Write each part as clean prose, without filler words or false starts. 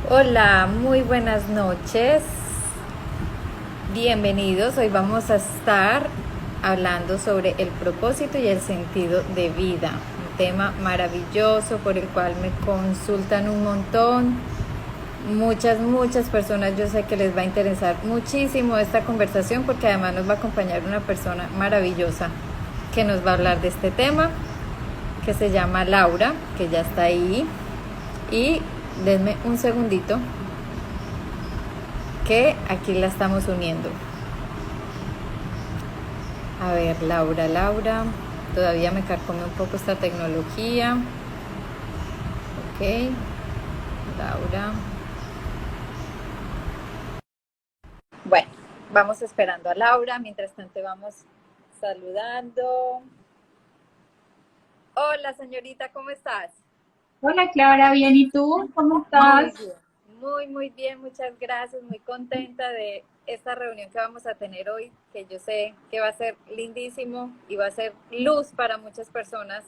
Hola, muy buenas noches. Bienvenidos. Hoy vamos a estar hablando sobre el propósito y el sentido de vida. Un tema maravilloso por el cual me consultan un montón. Muchas personas, yo sé que les va a interesar muchísimo esta conversación porque además nos va a acompañar una persona maravillosa que nos va a hablar de este tema, que se llama Laura, que ya está ahí. Y denme un segundito que aquí la estamos uniendo. A ver, Laura, todavía me carcome un poco esta tecnología. Ok, Laura. Bueno, vamos esperando a Laura, mientras tanto vamos saludando. Hola, señorita, ¿cómo estás? Hola Clara, bien, ¿y tú? ¿Cómo Muy estás? bien, muy bien, muchas gracias, muy contenta de esta reunión que vamos a tener hoy, que yo sé que va a ser lindísimo y va a ser luz para muchas personas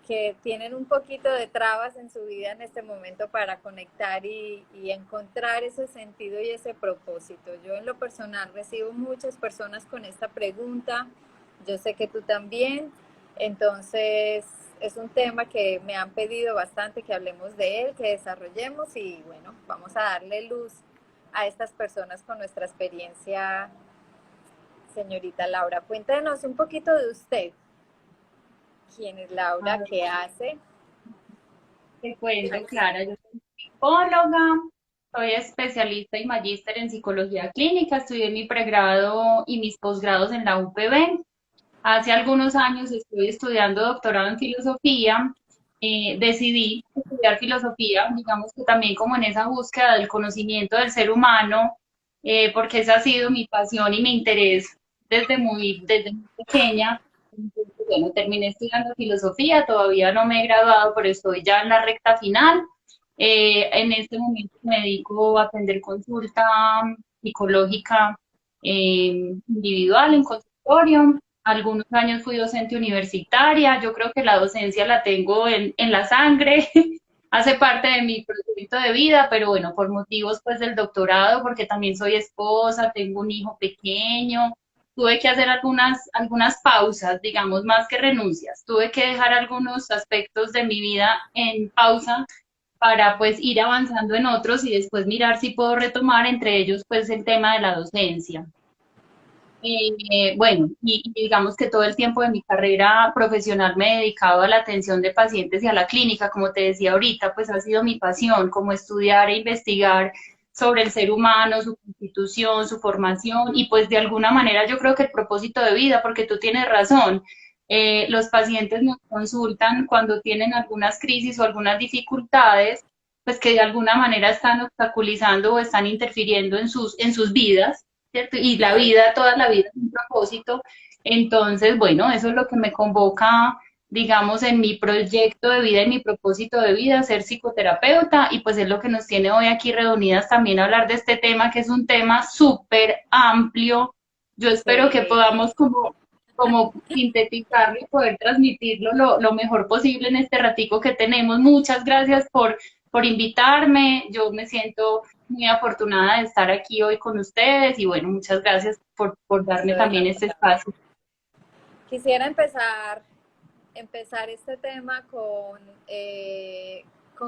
que tienen un poquito de trabas en su vida en este momento para conectar y encontrar ese sentido y ese propósito. Yo en lo personal recibo muchas personas con esta pregunta, yo sé que tú también, entonces es un tema que me han pedido bastante que hablemos de él, que desarrollemos y bueno, vamos a darle luz a estas personas con nuestra experiencia. Señorita Laura, cuéntenos un poquito de usted. ¿Quién es A Laura? ver, ¿Qué hace? te cuento, Clara, yo soy psicóloga, soy especialista y magíster en psicología clínica, estudié mi pregrado y mis posgrados en la UPB. Hace algunos años estoy estudiando doctorado en filosofía. Decidí estudiar filosofía, digamos que también como en esa búsqueda del conocimiento del ser humano, porque esa ha sido mi pasión y mi interés desde muy pequeña. Entonces, bueno, terminé estudiando filosofía, todavía no me he graduado, pero estoy ya en la recta final. En este momento me dedico a atender consulta psicológica individual en consultorio. Algunos años fui docente universitaria, yo creo que la docencia la tengo en la sangre, hace parte de mi proyecto de vida, pero bueno, por motivos pues del doctorado, porque también soy esposa, tengo un hijo pequeño, tuve que hacer algunas pausas, digamos, más que renuncias, tuve que dejar algunos aspectos de mi vida en pausa para pues ir avanzando en otros y después mirar si puedo retomar entre ellos pues el tema de la docencia. Bueno, y digamos que todo el tiempo de mi carrera profesional me he dedicado a la atención de pacientes y a la clínica, como te decía ahorita, pues ha sido mi pasión, como estudiar e investigar sobre el ser humano, su constitución, su formación y pues de alguna manera yo creo que el propósito de vida, porque tú tienes razón, los pacientes nos consultan cuando tienen algunas crisis o algunas dificultades, pues que de alguna manera están obstaculizando o están interfiriendo en sus vidas, ¿cierto? Y la vida, toda la vida es un propósito. Entonces, bueno, eso es lo que me convoca, digamos, en mi proyecto de vida y mi propósito de vida, ser psicoterapeuta, y pues es lo que nos tiene hoy aquí reunidas también hablar de este tema, que es un tema súper amplio. Yo espero que Sí, podamos como sintetizarlo y poder transmitirlo lo mejor posible en este ratico que tenemos. Muchas gracias por invitarme. Yo me siento muy afortunada de estar aquí hoy con ustedes y bueno, muchas gracias por darme también bueno, este espacio. quisiera empezar este tema con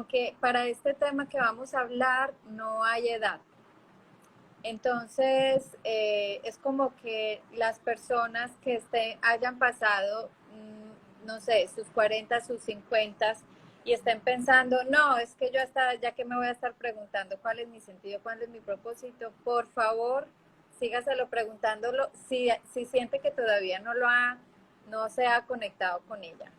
que para este tema que vamos a hablar no hay edad. Entonces, es como que las personas que hayan pasado, no sé, sus 40, sus 50 y estén pensando, no, es que yo hasta, ya que me voy a estar preguntando cuál es mi sentido, cuál es mi propósito, por favor, sígaselo preguntándolo si siente que todavía no se ha conectado con ella.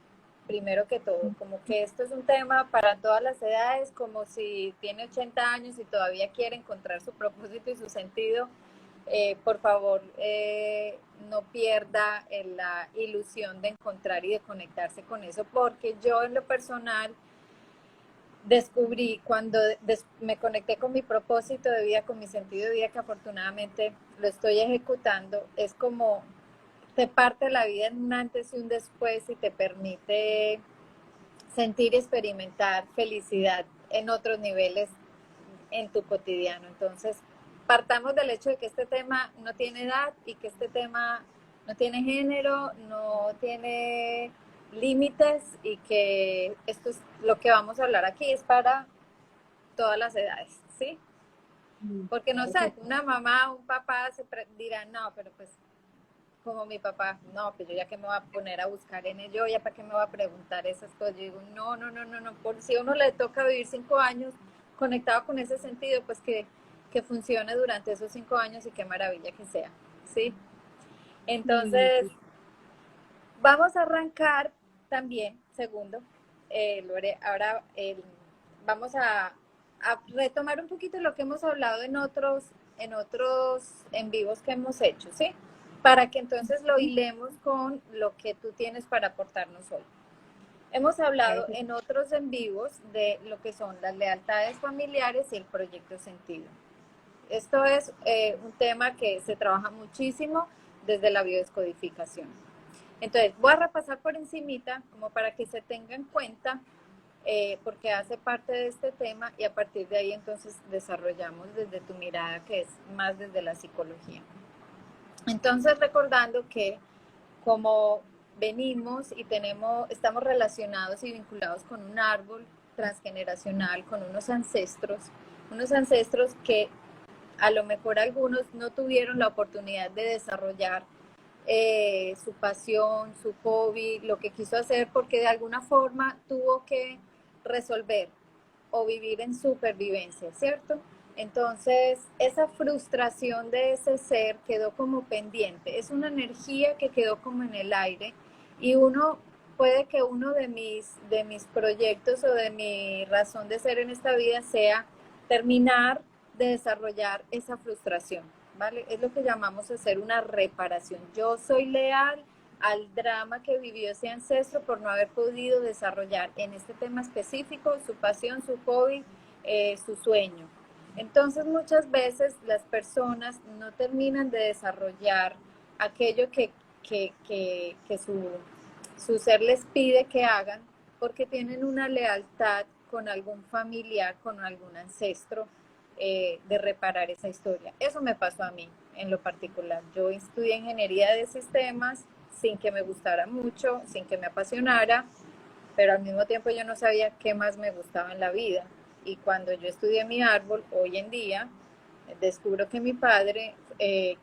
Primero que todo, como que esto es un tema para todas las edades, como si tiene 80 años y todavía quiere encontrar su propósito y su sentido, por favor, no pierda la ilusión de encontrar y de conectarse con eso, porque yo en lo personal descubrí cuando me conecté con mi propósito de vida, con mi sentido de vida, que afortunadamente lo estoy ejecutando, es como te parte la vida en un antes y un después y te permite sentir y experimentar felicidad en otros niveles en tu cotidiano. Entonces, partamos del hecho de que este tema no tiene edad y que este tema no tiene género, no tiene límites y que esto es lo que vamos a hablar aquí es para todas las edades, ¿sí? Porque no sé, una mamá o un papá dirán, no, pero pues como mi papá, no, pues yo ya que me voy a poner a buscar en ello, ya para qué me voy a preguntar esas cosas. Yo digo, no, por si a uno le toca vivir 5 años conectado con ese sentido, pues que funcione durante esos 5 años y qué maravilla que sea, ¿sí? Entonces, vamos a arrancar también, segundo, Lore, ahora vamos a retomar un poquito lo que hemos hablado en otros en vivos que hemos hecho, ¿sí? Para que entonces lo hilemos con lo que tú tienes para aportarnos hoy. Hemos hablado en otros en vivos de lo que son las lealtades familiares y el proyecto sentido. Esto es un tema que se trabaja muchísimo desde la biodescodificación. Entonces, voy a repasar por encimita como para que se tenga en cuenta porque hace parte de este tema y a partir de ahí entonces desarrollamos desde tu mirada que es más desde la psicología. Entonces, recordando que como venimos y estamos relacionados y vinculados con un árbol transgeneracional, con unos ancestros que a lo mejor algunos no tuvieron la oportunidad de desarrollar su pasión, su hobby, lo que quiso hacer, porque de alguna forma tuvo que resolver o vivir en supervivencia, ¿cierto? Entonces, esa frustración de ese ser quedó como pendiente, es una energía que quedó como en el aire y puede que uno de mis proyectos o de mi razón de ser en esta vida sea terminar de desarrollar esa frustración, ¿vale? Es lo que llamamos hacer una reparación. Yo soy leal al drama que vivió ese ancestro por no haber podido desarrollar en este tema específico su pasión, su hobby, su sueño. Entonces muchas veces las personas no terminan de desarrollar aquello que su ser les pide que hagan porque tienen una lealtad con algún familiar, con algún ancestro, de reparar esa historia. Eso me pasó a mí en lo particular. Yo estudié ingeniería de sistemas sin que me gustara mucho, sin que me apasionara, pero al mismo tiempo yo no sabía qué más me gustaba en la vida. Y cuando yo estudié mi árbol, hoy en día, descubro que mi padre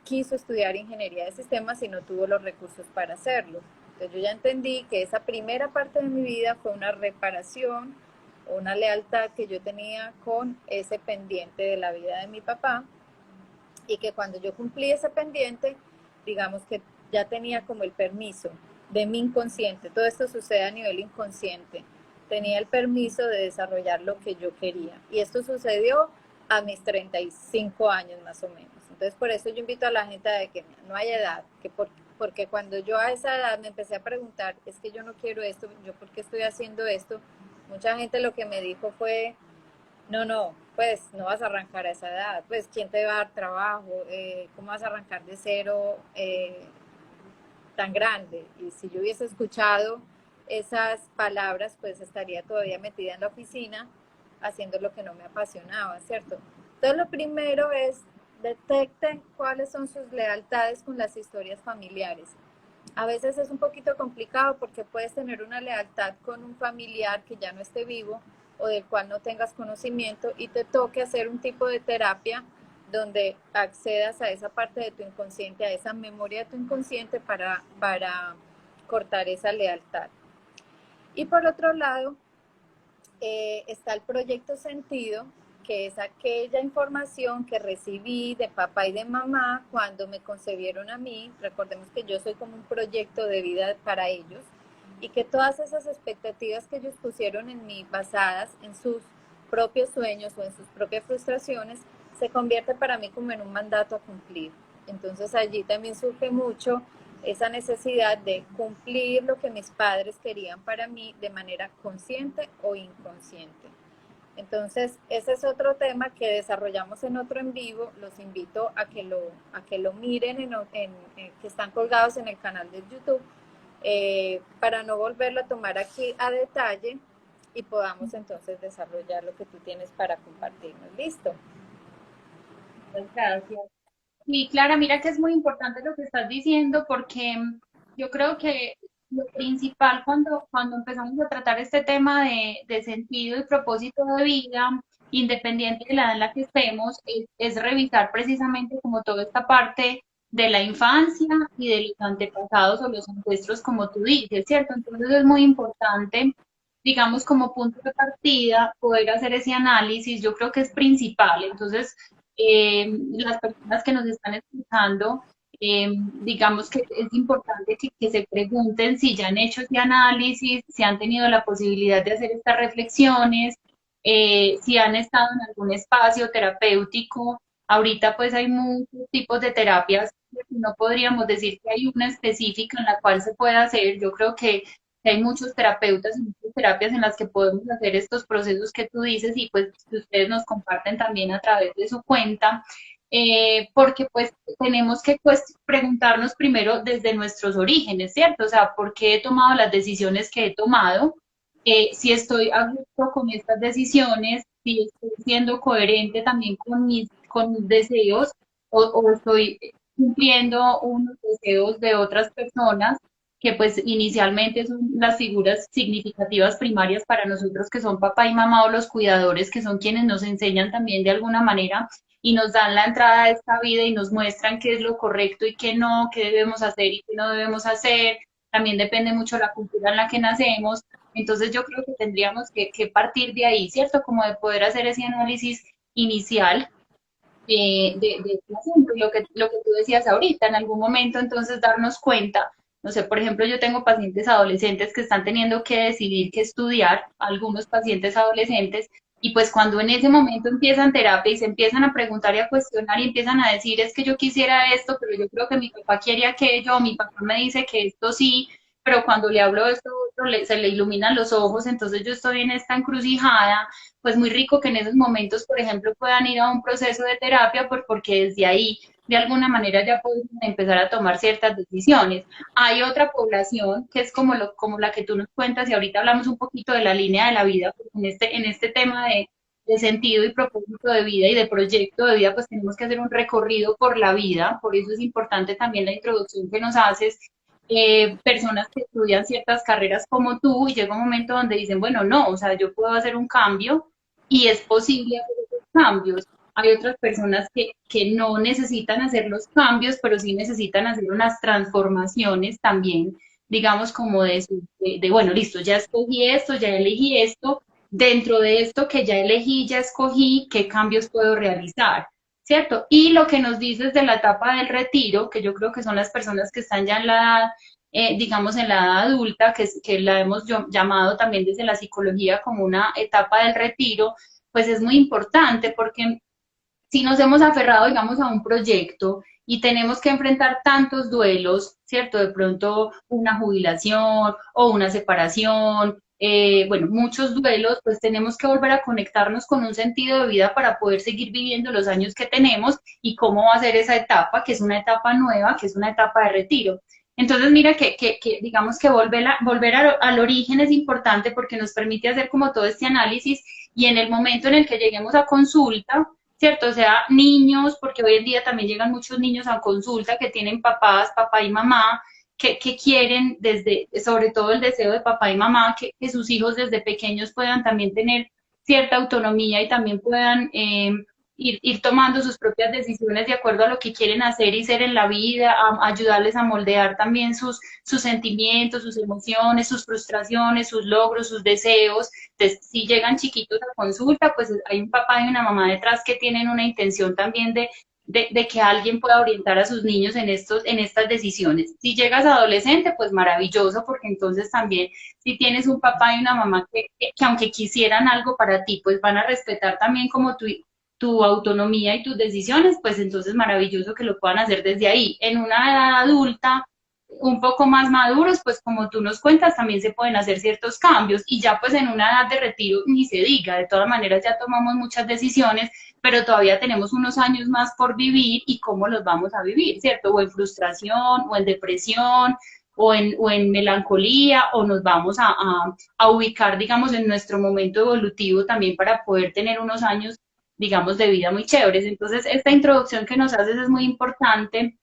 quiso estudiar ingeniería de sistemas y no tuvo los recursos para hacerlo. Entonces yo ya entendí que esa primera parte de mi vida fue una reparación, una lealtad que yo tenía con ese pendiente de la vida de mi papá y que cuando yo cumplí ese pendiente, digamos que ya tenía como el permiso de mi inconsciente, todo esto sucede a nivel inconsciente, tenía el permiso de desarrollar lo que yo quería y esto sucedió a mis 35 años más o menos. Entonces por eso yo invito a la gente a que no hay edad, porque cuando yo a esa edad me empecé a preguntar, es que yo no quiero esto, yo por qué estoy haciendo esto, mucha gente lo que me dijo fue, no, pues no vas a arrancar a esa edad, pues quién te va a dar trabajo, cómo vas a arrancar de cero tan grande. Y si yo hubiese escuchado esas palabras, pues estaría todavía metida en la oficina haciendo lo que no me apasionaba, ¿cierto? Entonces lo primero es detecten cuáles son sus lealtades con las historias familiares. A veces es un poquito complicado porque puedes tener una lealtad con un familiar que ya no esté vivo o del cual no tengas conocimiento y te toque hacer un tipo de terapia donde accedas a esa parte de tu inconsciente, a esa memoria de tu inconsciente para cortar esa lealtad. Y por otro lado, está el proyecto sentido, que es aquella información que recibí de papá y de mamá cuando me concebieron a mí. Recordemos que yo soy como un proyecto de vida para ellos y que todas esas expectativas que ellos pusieron en mí basadas en sus propios sueños o en sus propias frustraciones se convierte para mí como en un mandato a cumplir. Entonces allí también surge mucho esa necesidad de cumplir lo que mis padres querían para mí de manera consciente o inconsciente. Entonces, ese es otro tema que desarrollamos en otro en vivo. Los invito a que lo miren, que están colgados en el canal de YouTube, para no volverlo a tomar aquí a detalle. y podamos entonces desarrollar lo que tú tienes para compartirnos. Listo. Muchas gracias. Y Clara, mira que es muy importante lo que estás diciendo porque yo creo que lo principal cuando empezamos a tratar este tema de sentido y propósito de vida, independiente de la edad en la que estemos, es revisar precisamente como toda esta parte de la infancia y de los antepasados o los ancestros, como tú dices, ¿cierto? Entonces es muy importante, digamos, como punto de partida, poder hacer ese análisis, yo creo que es principal. Entonces, las personas que nos están escuchando, digamos que es importante que se pregunten si ya han hecho ese análisis, si han tenido la posibilidad de hacer estas reflexiones, si han estado en algún espacio terapéutico. Ahorita pues hay muchos tipos de terapias, no podríamos decir que hay una específica en la cual se pueda hacer. Yo creo que hay muchos terapeutas y muchas terapias en las que podemos hacer estos procesos que tú dices y pues que ustedes nos comparten también a través de su cuenta, porque pues tenemos que pues, preguntarnos primero desde nuestros orígenes, ¿cierto? O sea, ¿por qué he tomado las decisiones que he tomado? Si estoy a gusto con estas decisiones, si estoy siendo coherente también con mis deseos o estoy cumpliendo unos deseos de otras personas que pues inicialmente son las figuras significativas primarias para nosotros, que son papá y mamá o los cuidadores, que son quienes nos enseñan también de alguna manera y nos dan la entrada a esta vida y nos muestran qué es lo correcto y qué no, qué debemos hacer y qué no debemos hacer. También depende mucho la cultura en la que nacemos. Entonces yo creo que tendríamos que partir de ahí, ¿cierto? Como de poder hacer ese análisis inicial de este asunto. Y lo que tú decías ahorita, en algún momento entonces darnos cuenta, no sé, por ejemplo, yo tengo pacientes adolescentes que están teniendo que decidir qué estudiar, algunos pacientes adolescentes, y pues cuando en ese momento empiezan terapia y se empiezan a preguntar y a cuestionar y empiezan a decir, es que yo quisiera esto, pero yo creo que mi papá quiere aquello, o mi papá me dice que esto sí, pero cuando le hablo de esto otro, se le iluminan los ojos, entonces yo estoy en esta encrucijada, pues muy rico que en esos momentos, por ejemplo, puedan ir a un proceso de terapia, porque desde ahí, de alguna manera, ya pueden empezar a tomar ciertas decisiones. Hay otra población que es como la que tú nos cuentas, y ahorita hablamos un poquito de la línea de la vida, porque en este tema de sentido y propósito de vida y de proyecto de vida, pues tenemos que hacer un recorrido por la vida, por eso es importante también la introducción que nos haces, personas que estudian ciertas carreras como tú y llega un momento donde dicen, bueno, no, o sea, yo puedo hacer un cambio y es posible hacer esos cambios. Hay otras personas que no necesitan hacer los cambios, pero sí necesitan hacer unas transformaciones también, digamos, como bueno, listo, ya escogí esto, ya elegí esto, dentro de esto que ya elegí, ya escogí, ¿qué cambios puedo realizar? ¿Cierto? Y lo que nos dices de la etapa del retiro, que yo creo que son las personas que están ya en la edad, digamos, en la edad adulta, que la hemos llamado también desde la psicología como una etapa del retiro, pues es muy importante porque si nos hemos aferrado, digamos, a un proyecto y tenemos que enfrentar tantos duelos, ¿cierto? De pronto una jubilación o una separación, bueno, muchos duelos, pues tenemos que volver a conectarnos con un sentido de vida para poder seguir viviendo los años que tenemos y cómo va a ser esa etapa, que es una etapa nueva, que es una etapa de retiro. Entonces, mira que digamos que volver al origen es importante porque nos permite hacer como todo este análisis y en el momento en el que lleguemos a consulta, ¿cierto? O sea, niños, porque hoy en día también llegan muchos niños a consulta que tienen papás, papá y mamá, que quieren desde, sobre todo el deseo de papá y mamá, que sus hijos desde pequeños puedan también tener cierta autonomía y también puedan ir tomando sus propias decisiones de acuerdo a lo que quieren hacer y ser en la vida, ayudarles a moldear también sus sentimientos, sus emociones, sus frustraciones, sus logros, sus deseos. Entonces, si llegan chiquitos a consulta, pues hay un papá y una mamá detrás que tienen una intención también de que alguien pueda orientar a sus niños en estas decisiones. Si llegas adolescente, pues maravilloso, porque entonces también si tienes un papá y una mamá que aunque quisieran algo para ti, pues van a respetar también como tu autonomía y tus decisiones, pues entonces maravilloso que lo puedan hacer desde ahí. En una edad adulta, un poco más maduros, pues como tú nos cuentas, también se pueden hacer ciertos cambios y ya pues en una edad de retiro ni se diga, de todas maneras ya tomamos muchas decisiones, pero todavía tenemos unos años más por vivir y cómo los vamos a vivir, ¿cierto? O en frustración, o en depresión, o en melancolía, o nos vamos a ubicar, digamos, en nuestro momento evolutivo también para poder tener unos años, digamos, de vida muy chéveres. Entonces, esta introducción que nos haces es muy importante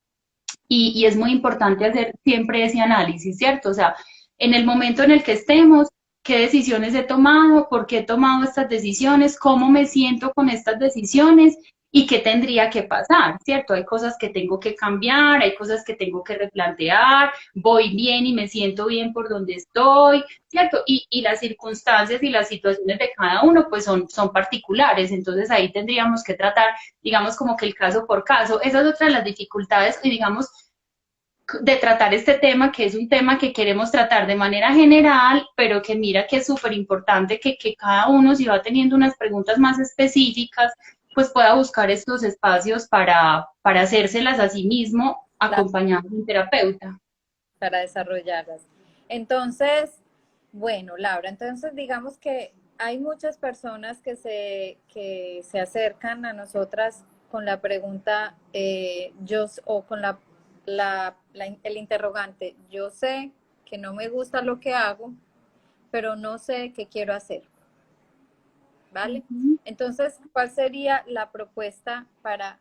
y es muy importante hacer siempre ese análisis, ¿cierto? O sea, en el momento en el que estemos, qué decisiones he tomado, por qué he tomado estas decisiones, cómo me siento con estas decisiones y qué tendría que pasar, ¿cierto? Hay cosas que tengo que cambiar, hay cosas que tengo que replantear, voy bien y me siento bien por donde estoy, ¿cierto? Y las circunstancias y las situaciones de cada uno pues son particulares, entonces ahí tendríamos que tratar, digamos, como que el caso por caso. Esa es otra de las dificultades y digamos de tratar este tema, que es un tema que queremos tratar de manera general, pero que mira que es súper importante que cada uno, si va teniendo unas preguntas más específicas, pues pueda buscar estos espacios para hacérselas a sí mismo, Claro, acompañando a un terapeuta. para desarrollarlas. Entonces, bueno, Laura, entonces digamos que hay muchas personas que se acercan a nosotras con la pregunta, yo, o con el interrogante, yo sé que no me gusta lo que hago, pero no sé qué quiero hacer, ¿vale? Ujú. Entonces, ¿cuál sería la propuesta para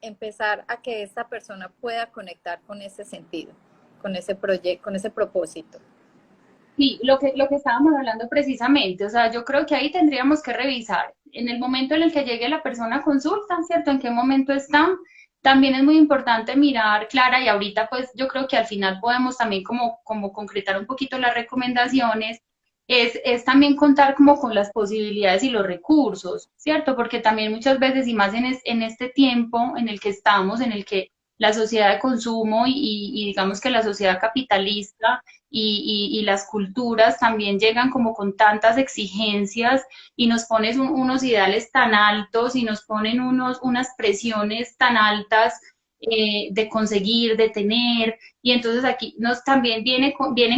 empezar a que esta persona pueda conectar con ese sentido, con ese proyecto, con ese propósito? Sí, lo que estábamos hablando precisamente, o sea, yo creo que ahí tendríamos que revisar en el momento en el que llegue la persona a consulta, ¿cierto? ¿En qué momento está? También es muy importante mirar, Clara, y ahorita pues yo creo que al final podemos también como concretar un poquito las recomendaciones, es también contar como con las posibilidades y los recursos, ¿cierto? Porque también muchas veces, y más en este tiempo en el que estamos, en el que la sociedad de consumo y digamos que la sociedad capitalista y las culturas también llegan como con tantas exigencias y nos ponen unos ideales tan altos y nos ponen unas presiones tan altas de conseguir, de tener, y entonces aquí nos también vienen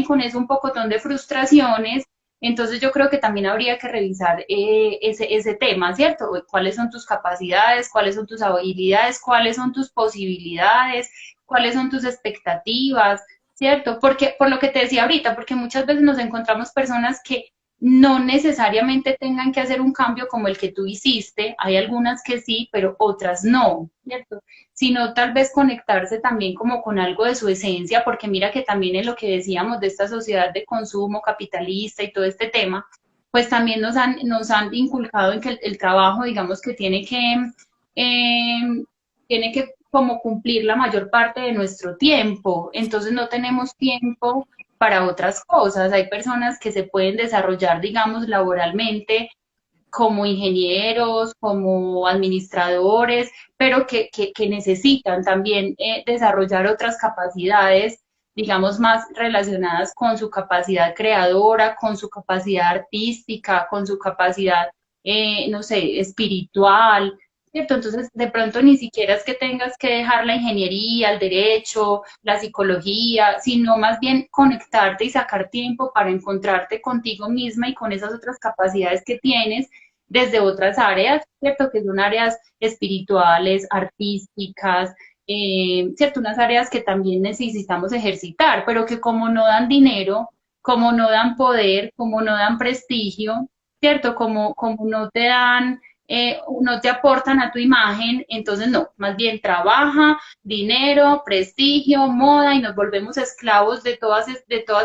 con eso un pocotón de frustraciones. Entonces yo creo que también habría que revisar ese tema, ¿cierto? ¿Cuáles son tus capacidades? ¿Cuáles son tus habilidades? ¿Cuáles son tus posibilidades? ¿Cuáles son tus expectativas? ¿Cierto? Porque, por lo que te decía ahorita, porque muchas veces nos encontramos personas que no necesariamente tengan que hacer un cambio como el que tú hiciste, hay algunas que sí, pero otras no, ¿cierto? Sino tal vez conectarse también como con algo de su esencia, porque mira que también en lo que decíamos de esta sociedad de consumo capitalista y todo este tema, pues también nos han inculcado en que el trabajo, digamos que tiene que como cumplir la mayor parte de nuestro tiempo, entonces no tenemos tiempo para otras cosas. Hay personas que se pueden desarrollar, digamos, laboralmente como ingenieros, como administradores, pero que necesitan también desarrollar otras capacidades, digamos, más relacionadas con su capacidad creadora, con su capacidad artística, con su capacidad, no sé, espiritual, ¿cierto? Entonces, de pronto ni siquiera es que tengas que dejar la ingeniería, el derecho, la psicología, sino más bien conectarte y sacar tiempo para encontrarte contigo misma y con esas otras capacidades que tienes desde otras áreas, ¿cierto? Que son áreas espirituales, artísticas, ¿cierto? Unas áreas que también necesitamos ejercitar, pero que como no dan dinero, como no dan poder, como no dan prestigio, ¿cierto? Como no te dan, no te aportan a tu imagen, entonces no, más bien trabaja, dinero, prestigio, moda y nos volvemos esclavos de todas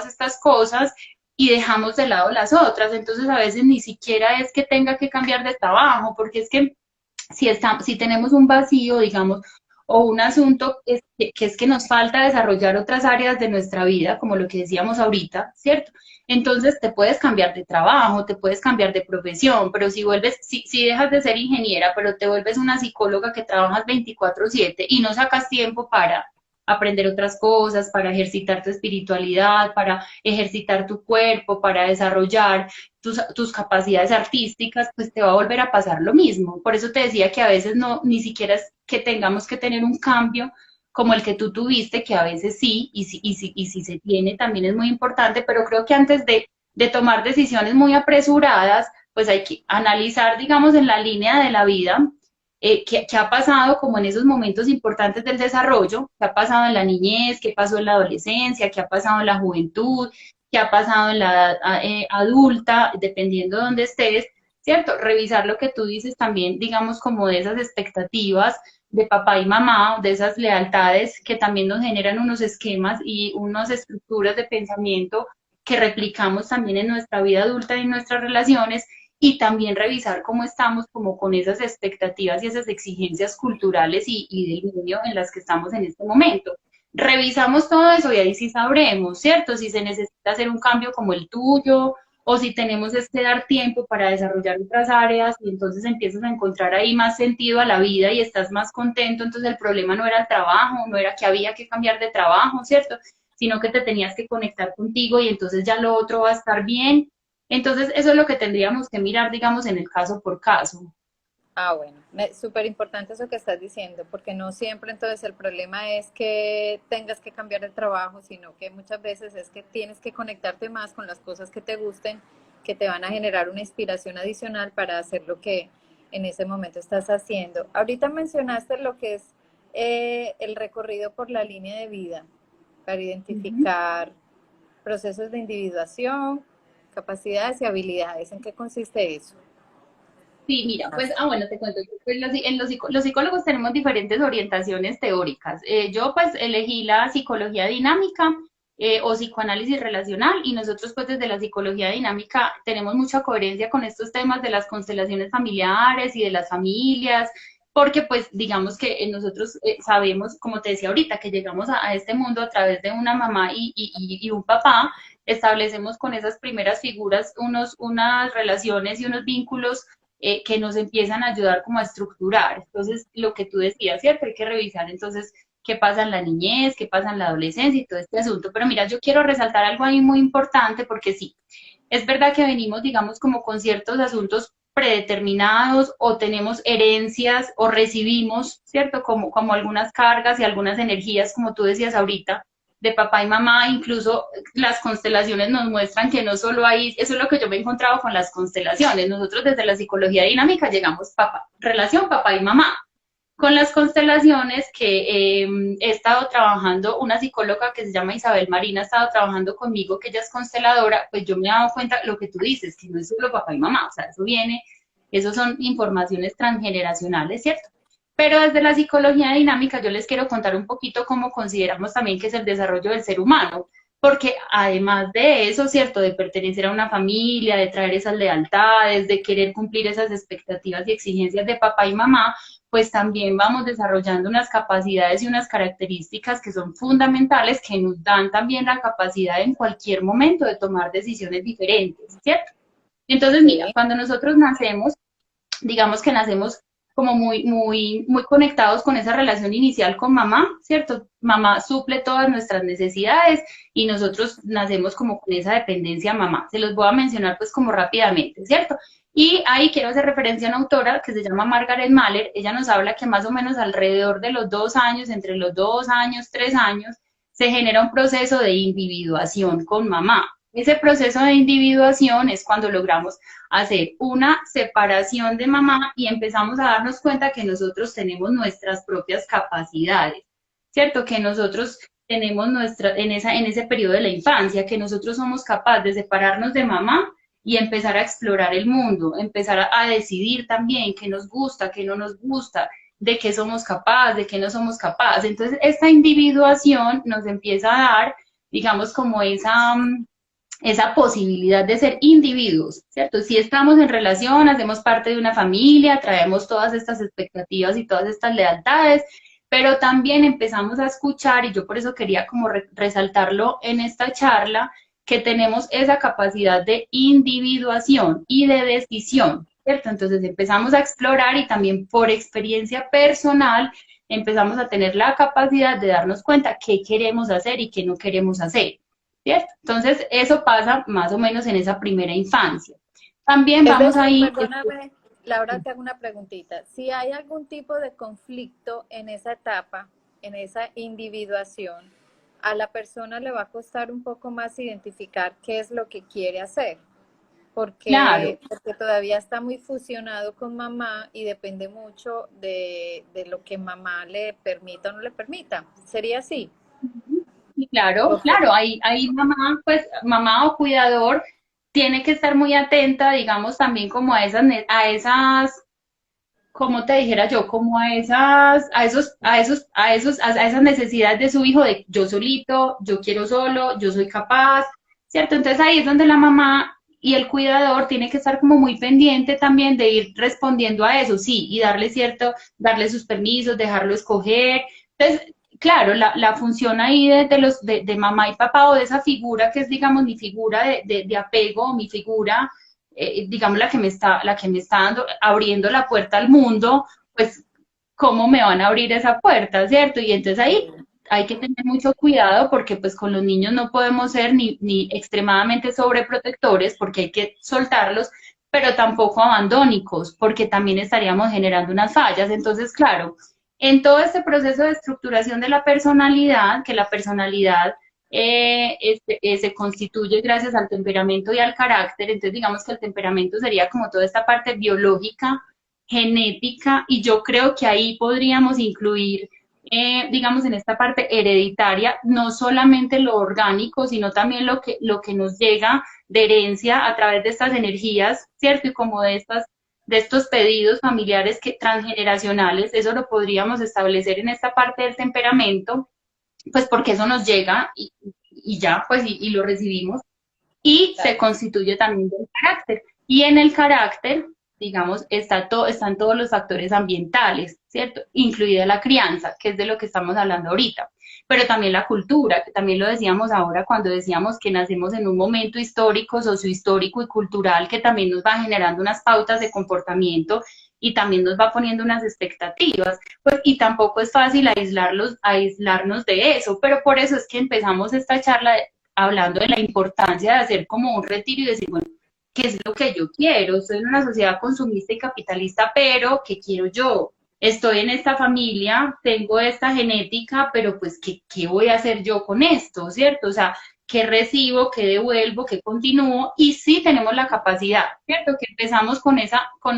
estas cosas y dejamos de lado las otras. Entonces a veces ni siquiera es que tenga que cambiar de trabajo, porque es que si tenemos un vacío, digamos, o un asunto que es que nos falta desarrollar otras áreas de nuestra vida, como lo que decíamos ahorita, ¿cierto? Entonces te puedes cambiar de trabajo, te puedes cambiar de profesión, pero si dejas de ser ingeniera, pero te vuelves una psicóloga que trabajas 24/7 y no sacas tiempo para aprender otras cosas, para ejercitar tu espiritualidad, para ejercitar tu cuerpo, para desarrollar tus capacidades artísticas, pues te va a volver a pasar lo mismo. Por eso te decía que a veces no, ni siquiera es que tengamos que tener un cambio como el que tú tuviste, que a veces sí, y si se tiene también es muy importante, pero creo que antes de tomar decisiones muy apresuradas, pues hay que analizar, digamos, en la línea de la vida, qué ha pasado como en esos momentos importantes del desarrollo, qué ha pasado en la niñez, qué pasó en la adolescencia, qué ha pasado en la juventud, qué ha pasado en la edad adulta, dependiendo de dónde estés, ¿cierto? Revisar lo que tú dices también, digamos, como de esas expectativas de papá y mamá, de esas lealtades que también nos generan unos esquemas y unas estructuras de pensamiento que replicamos también en nuestra vida adulta y en nuestras relaciones, y también revisar cómo estamos como con esas expectativas y esas exigencias culturales y del medio en las que estamos en este momento. Revisamos todo eso y ahí sí sabremos, ¿cierto? Si se necesita hacer un cambio como el tuyo o si tenemos que dar tiempo para desarrollar otras áreas y entonces empiezas a encontrar ahí más sentido a la vida y estás más contento, entonces el problema no era el trabajo, no era que había que cambiar de trabajo, ¿cierto? Sino que te tenías que conectar contigo y entonces ya lo otro va a estar bien. Entonces, eso es lo que tendríamos que mirar, digamos, en el caso por caso. Ah, bueno, súper importante eso que estás diciendo, porque no siempre entonces el problema es que tengas que cambiar de trabajo, sino que muchas veces es que tienes que conectarte más con las cosas que te gusten, que te van a generar una inspiración adicional para hacer lo que en ese momento estás haciendo. Ahorita mencionaste lo que es el recorrido por la línea de vida para Ujú. identificar procesos de individuación, capacidades y habilidades. ¿En qué consiste eso? Sí, mira, pues, bueno, te cuento, pues, los psicólogos tenemos diferentes orientaciones teóricas. Yo, pues, elegí la psicología dinámica o psicoanálisis relacional, y nosotros, pues, desde la psicología dinámica tenemos mucha coherencia con estos temas de las constelaciones familiares y de las familias, porque, pues, digamos que nosotros sabemos, como te decía ahorita, que llegamos a este mundo a través de una mamá y un papá, establecemos con esas primeras figuras unas relaciones y unos vínculos que nos empiezan a ayudar como a estructurar. Entonces, lo que tú decías, ¿cierto? Hay que revisar entonces qué pasa en la niñez, qué pasa en la adolescencia y todo este asunto. Pero mira, yo quiero resaltar algo ahí muy importante porque sí, es verdad que venimos, digamos, como con ciertos asuntos predeterminados o tenemos herencias o recibimos, ¿cierto? Como algunas cargas y algunas energías, como tú decías ahorita, de papá y mamá, incluso las constelaciones nos muestran que no solo hay, eso es lo que yo me he encontrado con las constelaciones, nosotros desde la psicología dinámica llegamos papá, relación papá y mamá, con las constelaciones que he estado trabajando, una psicóloga que se llama Isabel Marina ha estado trabajando conmigo, que ella es consteladora, pues yo me he dado cuenta lo que tú dices, que no es solo papá y mamá, o sea, eso viene, eso son informaciones transgeneracionales, ¿cierto? Pero desde la psicología dinámica yo les quiero contar un poquito cómo consideramos también que es el desarrollo del ser humano, porque además de eso, ¿cierto? De pertenecer a una familia, de traer esas lealtades, de querer cumplir esas expectativas y exigencias de papá y mamá, pues también vamos desarrollando unas capacidades y unas características que son fundamentales, que nos dan también la capacidad en cualquier momento de tomar decisiones diferentes, ¿cierto? Entonces, mira, Sí. cuando nosotros nacemos, digamos que nacemos como muy conectados con esa relación inicial con mamá, ¿cierto? Mamá suple todas nuestras necesidades y nosotros nacemos como con esa dependencia a mamá. Se los voy a mencionar pues como rápidamente, ¿cierto? Y ahí quiero hacer referencia a una autora que se llama Margaret Mahler. Ella nos habla que más o menos alrededor de los 2 años, entre los 2 años, 3 años, se genera un proceso de individuación con mamá. Ese proceso de individuación es cuando logramos hacer una separación de mamá y empezamos a darnos cuenta que nosotros tenemos nuestras propias capacidades, ¿cierto? Que nosotros tenemos en ese periodo de la infancia, que nosotros somos capaces de separarnos de mamá y empezar a explorar el mundo, empezar a decidir también qué nos gusta, qué no nos gusta, de qué somos capaces, de qué no somos capaces. Entonces, esta individuación nos empieza a dar, digamos, como esa posibilidad de ser individuos, ¿cierto? Si estamos en relación, hacemos parte de una familia, traemos todas estas expectativas y todas estas lealtades, pero también empezamos a escuchar, y yo por eso quería como resaltarlo en esta charla, que tenemos esa capacidad de individuación y de decisión, ¿cierto? Entonces empezamos a explorar y también por experiencia personal empezamos a tener la capacidad de darnos cuenta qué queremos hacer y qué no queremos hacer. ¿Cierto? Entonces, eso pasa más o menos en esa primera infancia. También Es vamos decir, ahí. perdóname, Laura, te hago una preguntita. Si hay algún tipo de conflicto en esa etapa, en esa individuación, a la persona le va a costar un poco más identificar qué es lo que quiere hacer. Claro. porque todavía está muy fusionado con mamá y depende mucho de lo que mamá le permita o no le permita. ¿Sería así? Y claro, Ok. claro, ahí mamá, pues mamá o cuidador tiene que estar muy atenta, digamos, también como a esas, como te dijera yo, como a esas necesidades de su hijo de yo solito, yo quiero solo, yo soy capaz, ¿cierto? Entonces ahí es donde la mamá y el cuidador tiene que estar como muy pendiente también de ir respondiendo a eso, sí, y darle sus permisos, dejarlo escoger. Entonces, claro, la función ahí de mamá y papá o de esa figura que es, digamos, mi figura de apego, mi figura digamos, la que me está abriendo la puerta al mundo, pues, ¿cómo me van a abrir esa puerta, cierto? Y entonces ahí hay que tener mucho cuidado porque pues con los niños no podemos ser ni extremadamente sobreprotectores porque hay que soltarlos, pero tampoco abandónicos porque también estaríamos generando unas fallas. Entonces, claro, en todo este proceso de estructuración de la personalidad, que la personalidad se constituye gracias al temperamento y al carácter. Entonces, digamos que el temperamento sería como toda esta parte biológica, genética, y yo creo que ahí podríamos incluir, digamos, en esta parte hereditaria, no solamente lo orgánico, sino también lo que nos llega de herencia a través de estas energías, ¿cierto? Y como de estos pedidos familiares transgeneracionales, eso lo podríamos establecer en esta parte del temperamento, pues porque eso nos llega y ya, pues y lo recibimos y se constituye también del carácter. Y en el carácter, digamos, están todos los factores ambientales, ¿cierto? Incluida la crianza, que es de lo que estamos hablando ahorita, pero también la cultura, que también lo decíamos ahora cuando decíamos que nacemos en un momento histórico, sociohistórico y cultural que también nos va generando unas pautas de comportamiento y también nos va poniendo unas expectativas, pues, y tampoco es fácil aislarnos de eso, pero por eso es que empezamos esta charla hablando de la importancia de hacer como un retiro y decir, bueno, ¿qué es lo que yo quiero? Estoy en una sociedad consumista y capitalista, pero ¿qué quiero yo? Estoy en esta familia, tengo esta genética, pero pues, ¿qué voy a hacer yo con esto? ¿Cierto? O sea, ¿qué recibo, qué devuelvo, qué continúo? Y sí tenemos la capacidad, ¿cierto? Que empezamos con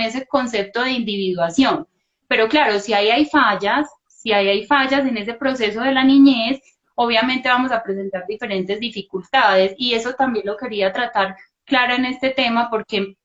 ese concepto de individuación. Pero claro, si hay fallas en ese proceso de la niñez, obviamente vamos a presentar diferentes dificultades y eso también lo quería tratar clara en este tema porque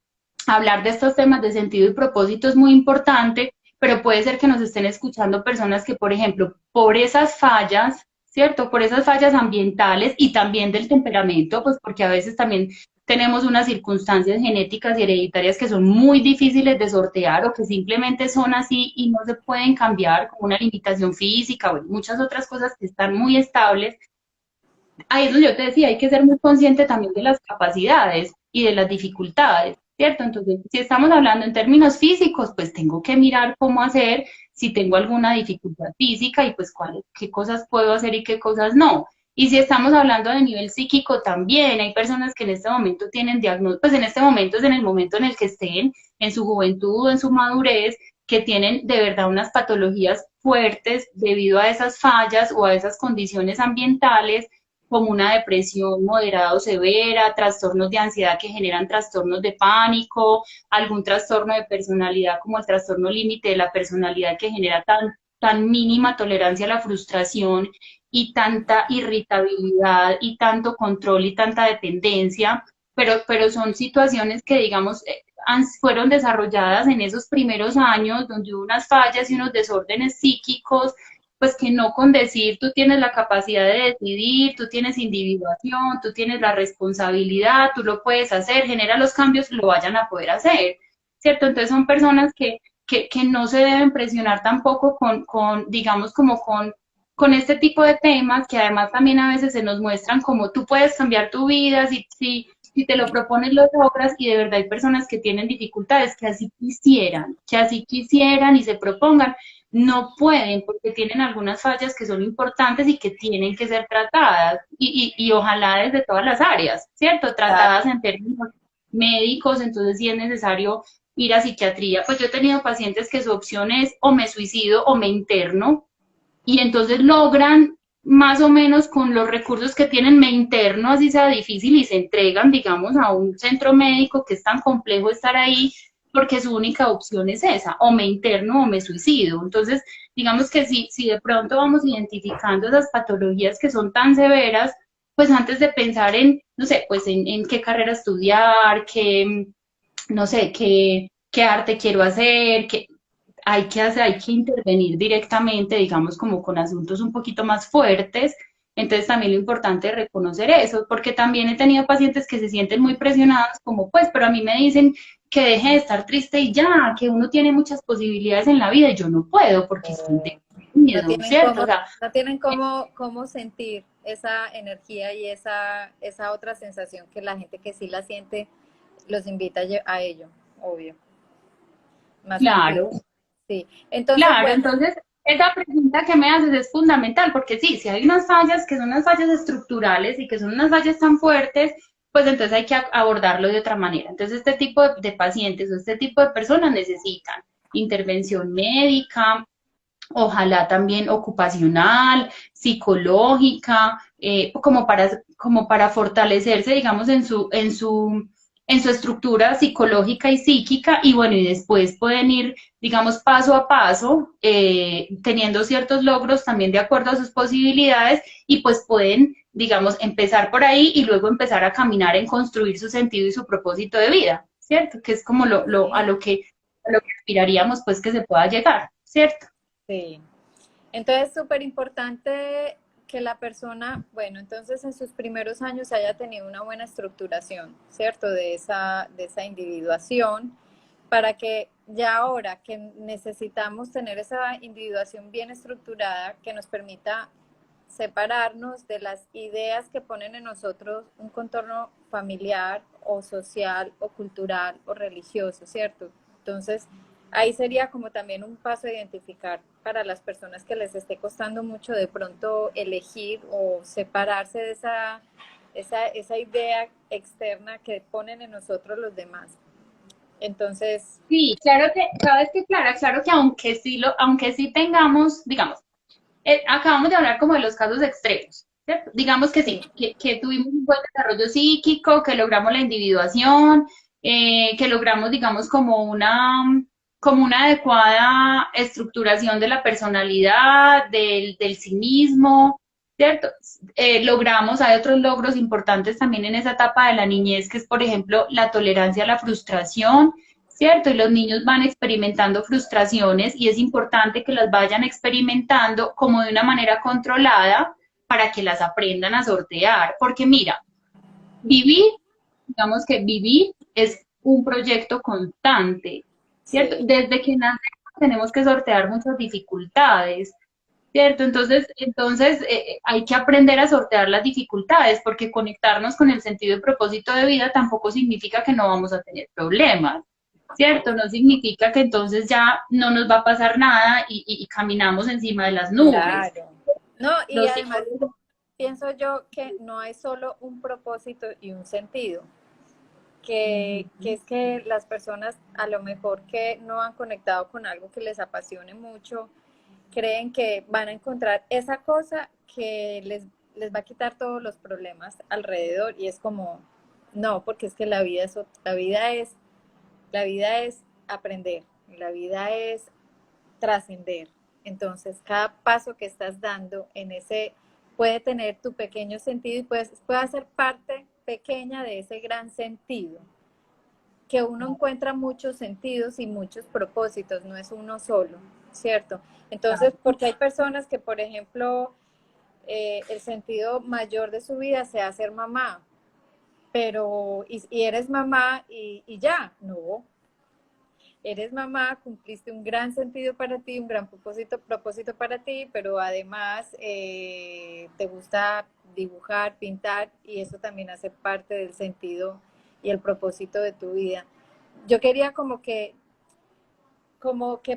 hablar de estos temas de sentido y propósito es muy importante, pero puede ser que nos estén escuchando personas que, por ejemplo, por esas fallas, ¿cierto? Por esas fallas ambientales y también del temperamento, pues porque a veces también tenemos unas circunstancias genéticas y hereditarias que son muy difíciles de sortear o que simplemente son así y no se pueden cambiar, como una limitación física o muchas otras cosas que están muy estables. Ahí es donde yo te decía, hay que ser muy consciente también de las capacidades y de las dificultades, ¿cierto? Entonces, si estamos hablando en términos físicos, pues tengo que mirar cómo hacer si tengo alguna dificultad física y pues qué cosas puedo hacer y qué cosas no. Y si estamos hablando de nivel psíquico también, hay personas que en este momento tienen diagnóstico, pues en este momento es en el momento en el que estén, en su juventud o en su madurez, que tienen de verdad unas patologías fuertes debido a esas fallas o a esas condiciones ambientales como una depresión moderada o severa, trastornos de ansiedad que generan trastornos de pánico, algún trastorno de personalidad como el trastorno límite de la personalidad que genera tan mínima tolerancia a la frustración y tanta irritabilidad y tanto control y tanta dependencia, pero son situaciones que, digamos, fueron desarrolladas en esos primeros años donde hubo unas fallas y unos desórdenes psíquicos pues que no con decir tú tienes la capacidad de decidir, tú tienes individuación, tú tienes la responsabilidad, tú lo puedes hacer, genera los cambios, lo vayan a poder hacer, ¿cierto? Entonces son personas que no se deben presionar tampoco digamos, como con este tipo de temas que además también a veces se nos muestran como tú puedes cambiar tu vida si te lo propones, lo logras y de verdad hay personas que tienen dificultades, que así quisieran y se propongan, no pueden porque tienen algunas fallas que son importantes y que tienen que ser tratadas y ojalá desde todas las áreas, ¿cierto? Tratadas en términos médicos, entonces si es necesario ir a psiquiatría, pues yo he tenido pacientes que su opción es o me suicido o me interno y entonces logran más o menos con los recursos que tienen, me interno, así sea difícil, y se entregan, digamos, a un centro médico que es tan complejo estar ahí, porque su única opción es esa, o me interno o me suicido. Entonces, digamos que si de pronto vamos identificando esas patologías que son tan severas, pues antes de pensar en, no sé, pues en qué carrera estudiar, qué, no sé, qué arte quiero hacer, qué, hay que intervenir directamente, digamos, como con asuntos un poquito más fuertes. Entonces también lo importante es reconocer eso, porque también he tenido pacientes que se sienten muy presionados, como pues, pero a mí me dicen que deje de estar triste y ya, que uno tiene muchas posibilidades en la vida y yo no puedo porque estoy No deprimido, tienen ¿cierto? cómo, O sea, no tienen cómo sentir esa energía y esa otra sensación que la gente que sí la siente los invita a ello, obvio, más claro, contigo. Sí, entonces, claro, bueno, entonces esa pregunta que me haces es fundamental, porque sí, si hay unas fallas que son unas fallas estructurales y que son unas fallas tan fuertes, pues entonces hay que abordarlo de otra manera. Entonces este tipo de pacientes o este tipo de personas necesitan intervención médica, ojalá también ocupacional, psicológica, como para fortalecerse, digamos, en su estructura psicológica y psíquica, y bueno, y después pueden ir, digamos, paso a paso, teniendo ciertos logros también de acuerdo a sus posibilidades, y pues pueden, digamos, empezar por ahí y luego empezar a caminar en construir su sentido y su propósito de vida, ¿cierto? Que es como sí, a lo que aspiraríamos, pues, que se pueda llegar, ¿cierto? sí. Entonces, súper importante que la persona, bueno, entonces en sus primeros años haya tenido una buena estructuración, ¿cierto? De esa individuación, para que ya ahora que necesitamos tener esa individuación bien estructurada, que nos permita separarnos de las ideas que ponen en nosotros un contorno familiar o social o cultural o religioso, ¿cierto? Entonces, ahí sería como también un paso a identificar para las personas que les esté costando mucho de pronto elegir o separarse de esa idea externa que ponen en nosotros los demás. Entonces, Sí, claro que, sabes que Clara, claro que aunque sí tengamos, digamos, acabamos de hablar como de los casos extremos, ¿cierto? Digamos que sí, sí, que tuvimos un buen desarrollo psíquico, que logramos la individuación, que logramos, digamos, como una adecuada estructuración de la personalidad, del sí mismo, ¿cierto? Logramos, hay otros logros importantes también en esa etapa de la niñez, que es, por ejemplo, la tolerancia a la frustración, ¿cierto? Y los niños van experimentando frustraciones y es importante que las vayan experimentando como de una manera controlada para que las aprendan a sortear. Porque mira, vivir, digamos que vivir es un proyecto constante, ¿cierto? sí, Desde que nacemos tenemos que sortear muchas dificultades, ¿cierto? Entonces hay que aprender a sortear las dificultades, porque conectarnos con el sentido y propósito de vida tampoco significa que no vamos a tener problemas, ¿cierto? No significa que entonces ya no nos va a pasar nada y caminamos encima de las nubes. claro. No, y Los además psicólogos, pienso yo que no hay solo un propósito y un sentido, que es que las personas a lo mejor que no han conectado con algo que les apasione mucho, creen que van a encontrar esa cosa que les va a quitar todos los problemas alrededor y es como, no, porque es que la vida es aprender, la vida es trascender. Entonces, cada paso que estás dando en ese puede tener tu pequeño sentido y puede ser parte pequeña de ese gran sentido, que uno encuentra muchos sentidos y muchos propósitos, no es uno solo, ¿cierto? Entonces, porque hay personas que, por ejemplo, el sentido mayor de su vida sea ser mamá, pero, y eres mamá y ya, no, eres mamá, cumpliste un gran sentido para ti, un gran propósito para ti, pero además te gusta dibujar, pintar y eso también hace parte del sentido y el propósito de tu vida. Yo quería como que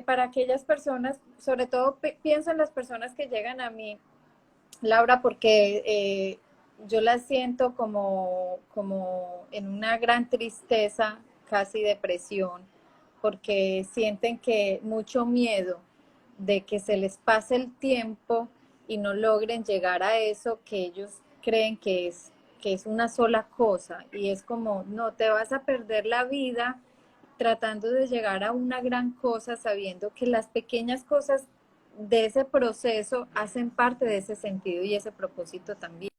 para aquellas personas, sobre todo pienso en las personas que llegan a mí, Laura, porque yo las siento como en una gran tristeza, casi depresión, porque sienten que mucho miedo de que se les pase el tiempo y no logren llegar a eso que ellos creen que es una sola cosa. Y es como, no, te vas a perder la vida tratando de llegar a una gran cosa, sabiendo que las pequeñas cosas de ese proceso hacen parte de ese sentido y ese propósito también.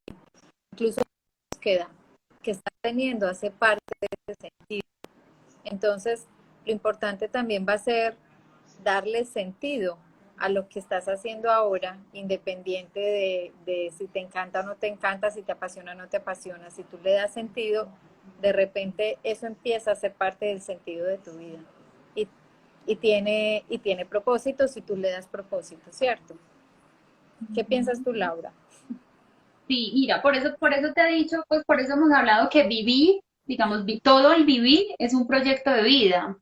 Incluso la búsqueda que está teniendo hace parte de ese sentido. Entonces, lo importante también va a ser darle sentido a lo que estás haciendo ahora, independiente de si te encanta o no te encanta, si te apasiona o no te apasiona. Si tú le das sentido, de repente eso empieza a ser parte del sentido de tu vida. Y, y tiene propósito si tú le das propósito, ¿cierto? ¿Qué piensas tú, Laura? Sí, mira, por eso te he dicho, pues por eso hemos hablado que vivir, digamos, todo el vivir es un proyecto de vida.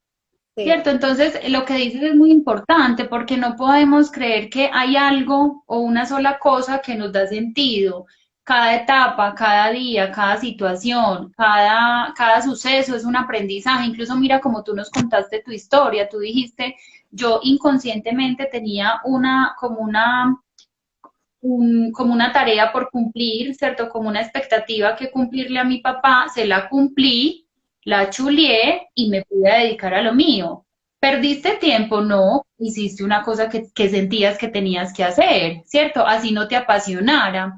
Sí, ¿Cierto? Entonces, lo que dices es muy importante porque no podemos creer que hay algo o una sola cosa que nos da sentido. Cada etapa, cada día, cada situación, cada suceso es un aprendizaje. Incluso mira como tú nos contaste tu historia, tú dijiste, yo inconscientemente tenía como una tarea por cumplir, ¿cierto? Como una expectativa que cumplirle a mi papá, se la cumplí, la chulié y me pude dedicar a lo mío. ¿Perdiste tiempo? No, hiciste una cosa que sentías que tenías que hacer, ¿cierto? Así no te apasionara.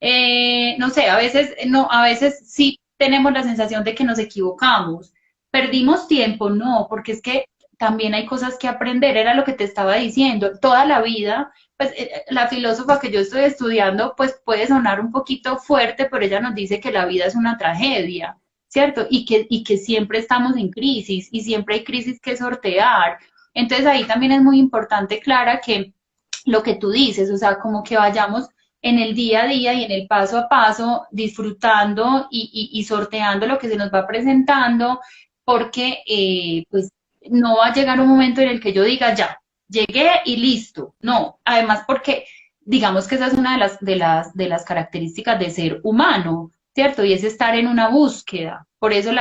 No sé, a veces no, a veces sí tenemos la sensación de que nos equivocamos. ¿Perdimos tiempo? No, porque es que también hay cosas que aprender, era lo que te estaba diciendo. Toda la vida pues la filósofa que yo estoy estudiando, pues puede sonar un poquito fuerte, pero ella nos dice que la vida es una tragedia, ¿cierto? Y que siempre estamos en crisis y siempre hay crisis que sortear. Entonces ahí también es muy importante, Clara, que lo que tú dices, o sea, como que vayamos en el día a día y en el paso a paso, disfrutando y sorteando lo que se nos va presentando, porque pues no va a llegar un momento en el que yo diga, ya, llegué y listo. No, además porque digamos que esa es una de las características de ser humano, ¿cierto? Y es estar en una búsqueda. Por eso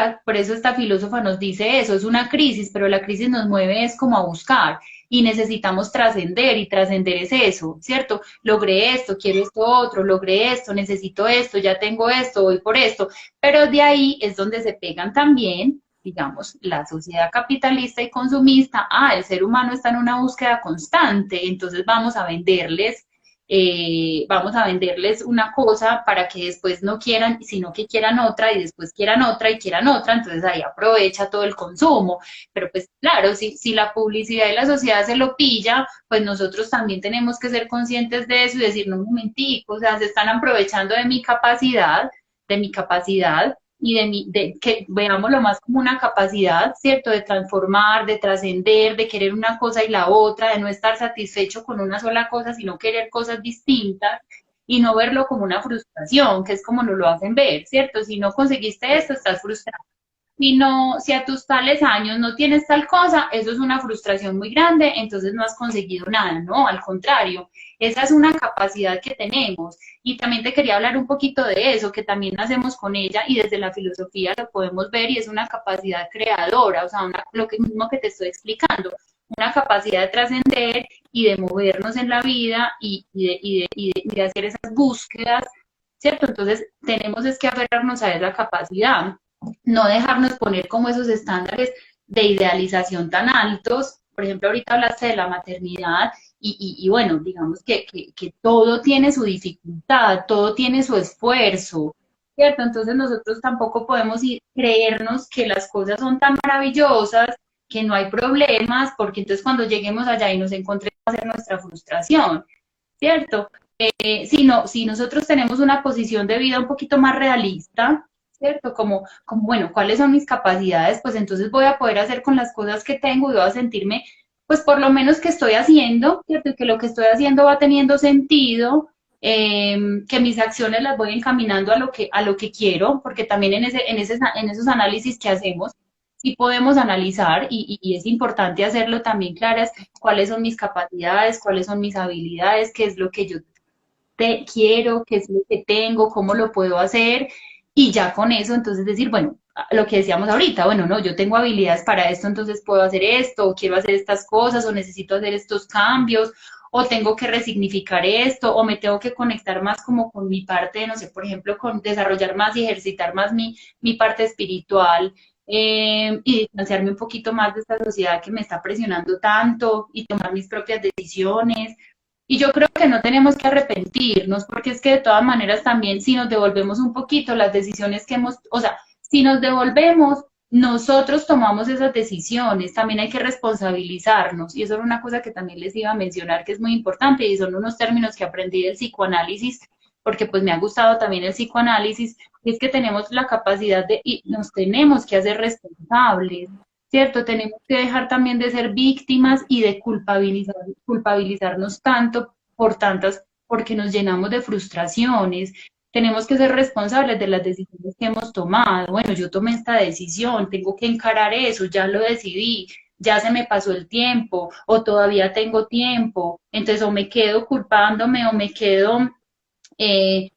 esta filósofa nos dice eso, es una crisis, pero la crisis nos mueve es como a buscar y necesitamos trascender y trascender es eso, ¿cierto? Logré esto, quiero esto otro, logré esto, necesito esto, ya tengo esto, voy por esto, pero de ahí es donde se pegan también digamos, la sociedad capitalista y consumista, el ser humano está en una búsqueda constante, entonces vamos a venderles una cosa para que después no quieran, sino que quieran otra y después quieran otra y quieran otra, entonces ahí aprovecha todo el consumo. Pero pues claro, si la publicidad y la sociedad se lo pilla, pues nosotros también tenemos que ser conscientes de eso y decir, no, un momentico, o sea, se están aprovechando de mi capacidad y de que veámoslo más como una capacidad, ¿cierto? De transformar, de trascender, de querer una cosa y la otra, de no estar satisfecho con una sola cosa, sino querer cosas distintas y no verlo como una frustración, que es como nos lo hacen ver, ¿cierto? Si no conseguiste esto, estás frustrado. Si no, si a tus tales años no tienes tal cosa, eso es una frustración muy grande, entonces no has conseguido nada, ¿no? Al contrario, esa es una capacidad que tenemos. Y también te quería hablar un poquito de eso, que también nacemos con ella y desde la filosofía lo podemos ver y es una capacidad creadora, o sea, lo que mismo que te estoy explicando, una capacidad de trascender y de movernos en la vida y de hacer esas búsquedas, ¿cierto? Entonces tenemos es que aferrarnos a esa capacidad no dejarnos poner como esos estándares de idealización tan altos. Por ejemplo, ahorita hablaste de la maternidad y bueno, digamos que todo tiene su dificultad, todo tiene su esfuerzo, ¿cierto? Entonces nosotros tampoco podemos creernos que las cosas son tan maravillosas, que no hay problemas, porque entonces cuando lleguemos allá y nos encontremos va a ser nuestra frustración, ¿cierto? Si nosotros tenemos una posición de vida un poquito más realista, ¿cierto? Como, bueno, ¿cuáles son mis capacidades? Pues entonces voy a poder hacer con las cosas que tengo y voy a sentirme, pues por lo menos que estoy haciendo, ¿cierto? Y que lo que estoy haciendo va teniendo sentido, que mis acciones las voy encaminando a lo que quiero, porque también en esos análisis que hacemos, sí podemos analizar, y es importante hacerlo también, claras, cuáles son mis capacidades, cuáles son mis habilidades, qué es lo que yo quiero, qué es lo que tengo, cómo lo puedo hacer, y ya con eso, entonces decir, bueno, lo que decíamos ahorita, bueno, no, yo tengo habilidades para esto, entonces puedo hacer esto, o quiero hacer estas cosas, o necesito hacer estos cambios, o tengo que resignificar esto, o me tengo que conectar más como con mi parte, no sé, por ejemplo, con desarrollar más y ejercitar más mi parte espiritual, y distanciarme un poquito más de esta sociedad que me está presionando tanto y tomar mis propias decisiones. Y yo creo que no tenemos que arrepentirnos, porque es que de todas maneras también si nos devolvemos un poquito las decisiones que hemos, o sea, si nos devolvemos, nosotros tomamos esas decisiones, también hay que responsabilizarnos. Y eso era una cosa que también les iba a mencionar que es muy importante y son unos términos que aprendí del psicoanálisis, porque pues me ha gustado también el psicoanálisis, y es que tenemos la capacidad de, y nos tenemos que hacer responsables. ¿Cierto? Tenemos que dejar también de ser víctimas y de culpabilizarnos tanto por tantas, porque nos llenamos de frustraciones. Tenemos que ser responsables de las decisiones que hemos tomado. Bueno, yo tomé esta decisión, tengo que encarar eso, ya lo decidí, ya se me pasó el tiempo o todavía tengo tiempo. Entonces, o me quedo culpándome o me quedo eh,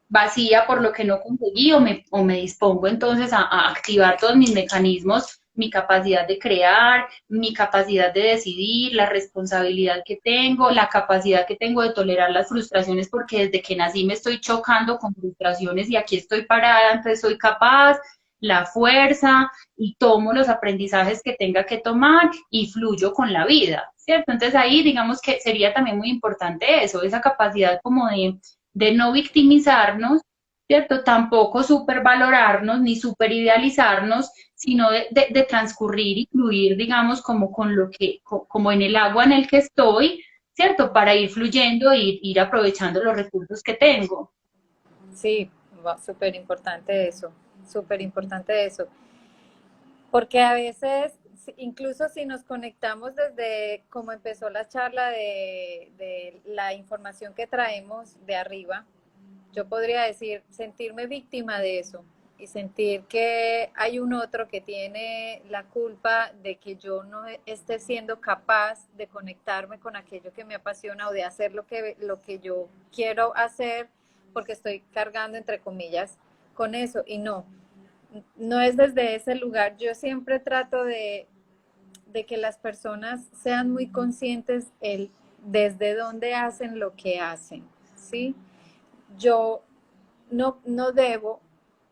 vacía por lo que no conseguí o me dispongo entonces a activar todos mis mecanismos, mi capacidad de crear, mi capacidad de decidir, la responsabilidad que tengo, la capacidad que tengo de tolerar las frustraciones, porque desde que nací me estoy chocando con frustraciones y aquí estoy parada, entonces soy capaz, la fuerza y tomo los aprendizajes que tenga que tomar y fluyo con la vida, ¿cierto? Entonces ahí digamos que sería también muy importante eso, esa capacidad como de no victimizarnos, ¿cierto? Tampoco supervalorarnos ni superidealizarnos, sino de transcurrir y fluir, digamos, como con lo que, como en el agua en el que estoy, ¿cierto? Para ir fluyendo e ir aprovechando los recursos que tengo. Sí, súper importante eso, porque a veces, incluso si nos conectamos desde como empezó la charla de la información que traemos de arriba, yo podría decir, sentirme víctima de eso y sentir que hay un otro que tiene la culpa de que yo no esté siendo capaz de conectarme con aquello que me apasiona o de hacer lo que yo quiero hacer porque estoy cargando, entre comillas, con eso. Y no, no es desde ese lugar. Yo siempre trato de que las personas sean muy conscientes desde dónde hacen lo que hacen, ¿sí? Yo no debo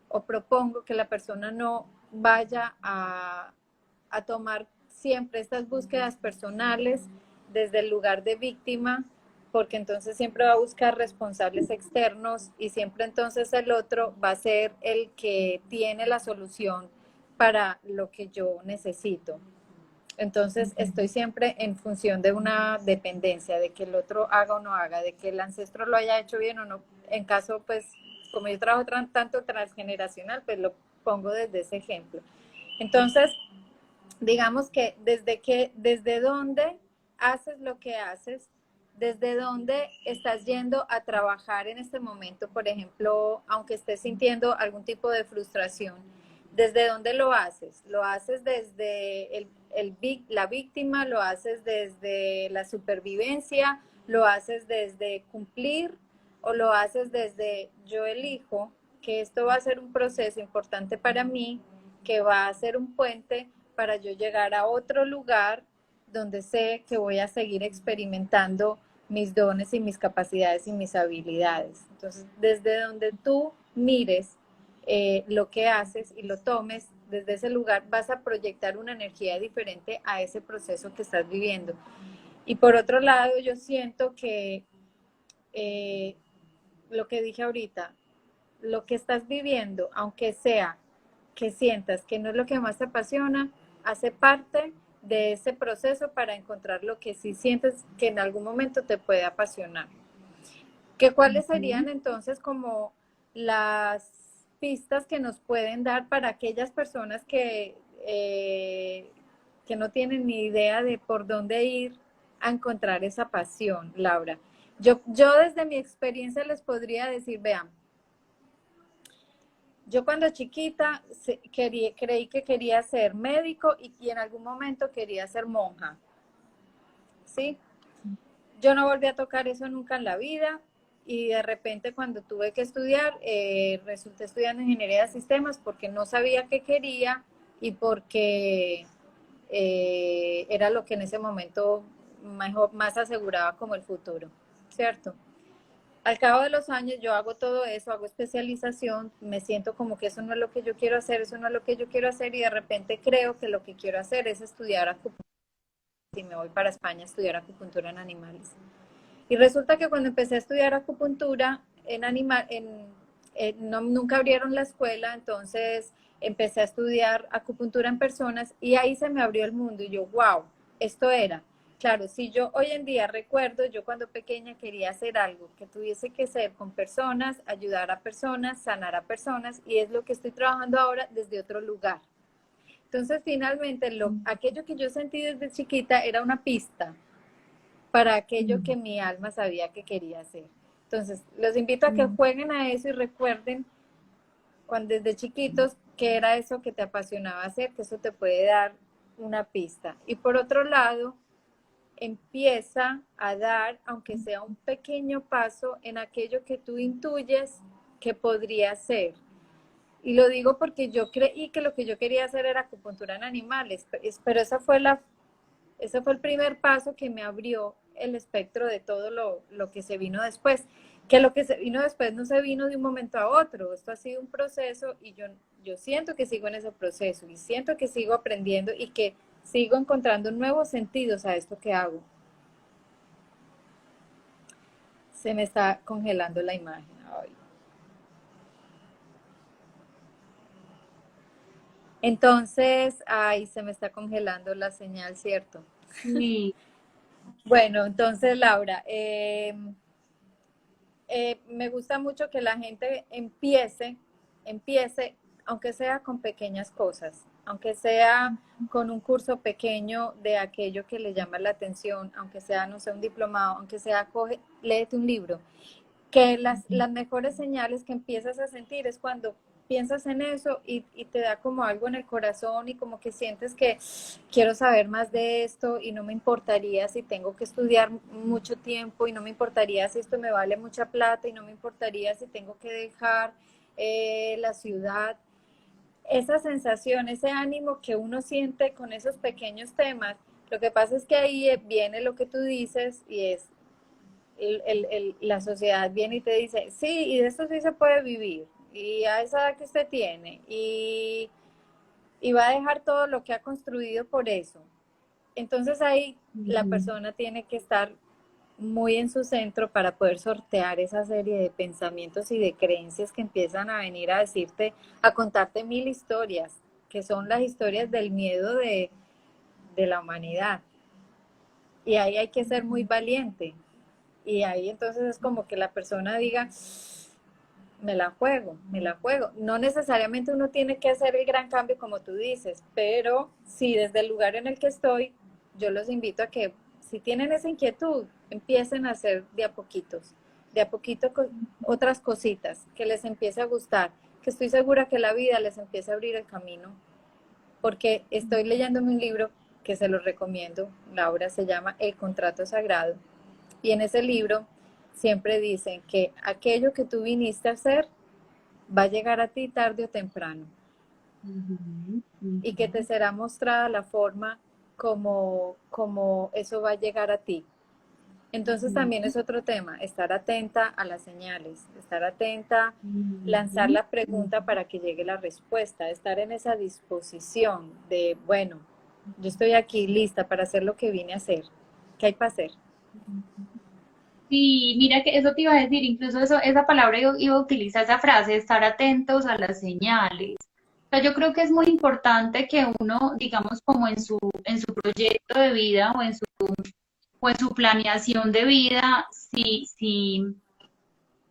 o propongo que la persona no vaya a tomar siempre estas búsquedas personales desde el lugar de víctima, porque entonces siempre va a buscar responsables externos y siempre entonces el otro va a ser el que tiene la solución para lo que yo necesito. Entonces estoy siempre en función de una dependencia, de que el otro haga o no haga, de que el ancestro lo haya hecho bien o no. En caso, pues, como yo trabajo tanto transgeneracional, pues lo pongo desde ese ejemplo. Entonces, digamos que desde dónde haces lo que haces, desde dónde estás yendo a trabajar en este momento, por ejemplo, aunque estés sintiendo algún tipo de frustración, ¿desde dónde lo haces? ¿Lo haces desde la víctima? ¿Lo haces desde la supervivencia? ¿Lo haces desde cumplir? ¿O lo haces desde yo elijo que esto va a ser un proceso importante para mí, que va a ser un puente para yo llegar a otro lugar donde sé que voy a seguir experimentando mis dones y mis capacidades y mis habilidades? Entonces, desde donde tú mires lo que haces y lo tomes, desde ese lugar vas a proyectar una energía diferente a ese proceso que estás viviendo. Y por otro lado, yo siento que eh, lo que dije ahorita, lo que estás viviendo, aunque sea que sientas que no es lo que más te apasiona, hace parte de ese proceso para encontrar lo que sí sientes que en algún momento te puede apasionar. ¿Qué cuáles serían entonces como las pistas que nos pueden dar para aquellas personas que no tienen ni idea de por dónde ir a encontrar esa pasión, Laura? Yo desde mi experiencia les podría decir, vean, yo cuando chiquita creí que quería ser médico y en algún momento quería ser monja, ¿sí? Yo no volví a tocar eso nunca en la vida y de repente cuando tuve que estudiar, resulté estudiando ingeniería de sistemas porque no sabía qué quería y porque era lo que en ese momento mejor, más aseguraba como el futuro, ¿cierto? Al cabo de los años yo hago todo eso, hago especialización, me siento como que eso no es lo que yo quiero hacer, eso no es lo que yo quiero hacer y de repente creo que lo que quiero hacer es estudiar acupuntura y me voy para España a estudiar acupuntura en animales. Y resulta que cuando empecé a estudiar acupuntura en animal, no, nunca abrieron la escuela, entonces empecé a estudiar acupuntura en personas y ahí se me abrió el mundo y yo, wow, esto era. Claro, si yo hoy en día recuerdo, yo cuando pequeña quería hacer algo que tuviese que ser con personas, ayudar a personas, sanar a personas y es lo que estoy trabajando ahora desde otro lugar. Entonces, finalmente, aquello que yo sentí desde chiquita era una pista para aquello que mi alma sabía que quería hacer. Entonces, los invito a que jueguen a eso y recuerden cuando desde chiquitos qué era eso que te apasionaba hacer, que eso te puede dar una pista. Y por otro lado, empieza a dar, aunque sea un pequeño paso, en aquello que tú intuyes que podría ser. Y lo digo porque yo creí que lo que yo quería hacer era acupuntura en animales, pero ese fue el primer paso que me abrió el espectro de todo lo que se vino después. Que lo que se vino después no se vino de un momento a otro, esto ha sido un proceso y yo siento que sigo en ese proceso y siento que sigo aprendiendo y que sigo encontrando nuevos sentidos a esto que hago. Se me está congelando la imagen. Ay. Entonces, ay, se me está congelando la señal, ¿cierto? Sí. Bueno, entonces, Laura, me gusta mucho que la gente empiece, aunque sea con pequeñas cosas, aunque sea con un curso pequeño de aquello que le llama la atención, aunque sea, no sé, un diplomado, aunque sea, léete un libro, que las mejores señales que empiezas a sentir es cuando piensas en eso y te da como algo en el corazón y como que sientes que quiero saber más de esto y no me importaría si tengo que estudiar mucho tiempo y no me importaría si esto me vale mucha plata y no me importaría si tengo que dejar la ciudad. Esa sensación, ese ánimo que uno siente con esos pequeños temas, lo que pasa es que ahí viene lo que tú dices y es la sociedad viene y te dice, sí, y de esto sí se puede vivir, y a esa edad que usted tiene, y va a dejar todo lo que ha construido por eso. Entonces ahí la persona tiene que estar muy en su centro para poder sortear esa serie de pensamientos y de creencias que empiezan a venir a decirte, a contarte mil historias, que son las historias del miedo de la humanidad. Y ahí hay que ser muy valiente. Y ahí entonces es como que la persona diga, me la juego, me la juego. No necesariamente uno tiene que hacer el gran cambio como tú dices, pero sí, desde el lugar en el que estoy, yo los invito a que si tienen esa inquietud, empiecen a hacer de a poquito otras cositas, que les empiece a gustar, que estoy segura que la vida les empiece a abrir el camino, porque estoy leyéndome un libro que se lo recomiendo, Laura, se llama El Contrato Sagrado. Y en ese libro siempre dicen que aquello que tú viniste a hacer va a llegar a ti tarde o temprano. Y que te será mostrada la forma como eso va a llegar a ti. Entonces también es otro tema, estar atenta a las señales, estar atenta, lanzar la pregunta para que llegue la respuesta, estar en esa disposición de, bueno, yo estoy aquí lista para hacer lo que vine a hacer. ¿Qué hay para hacer? Sí, mira que eso te iba a decir, incluso eso, esa palabra iba a utilizar esa frase, estar atentos a las señales. O sea, yo creo que es muy importante que uno, digamos, como en su proyecto de vida o en su planeación de vida, sí,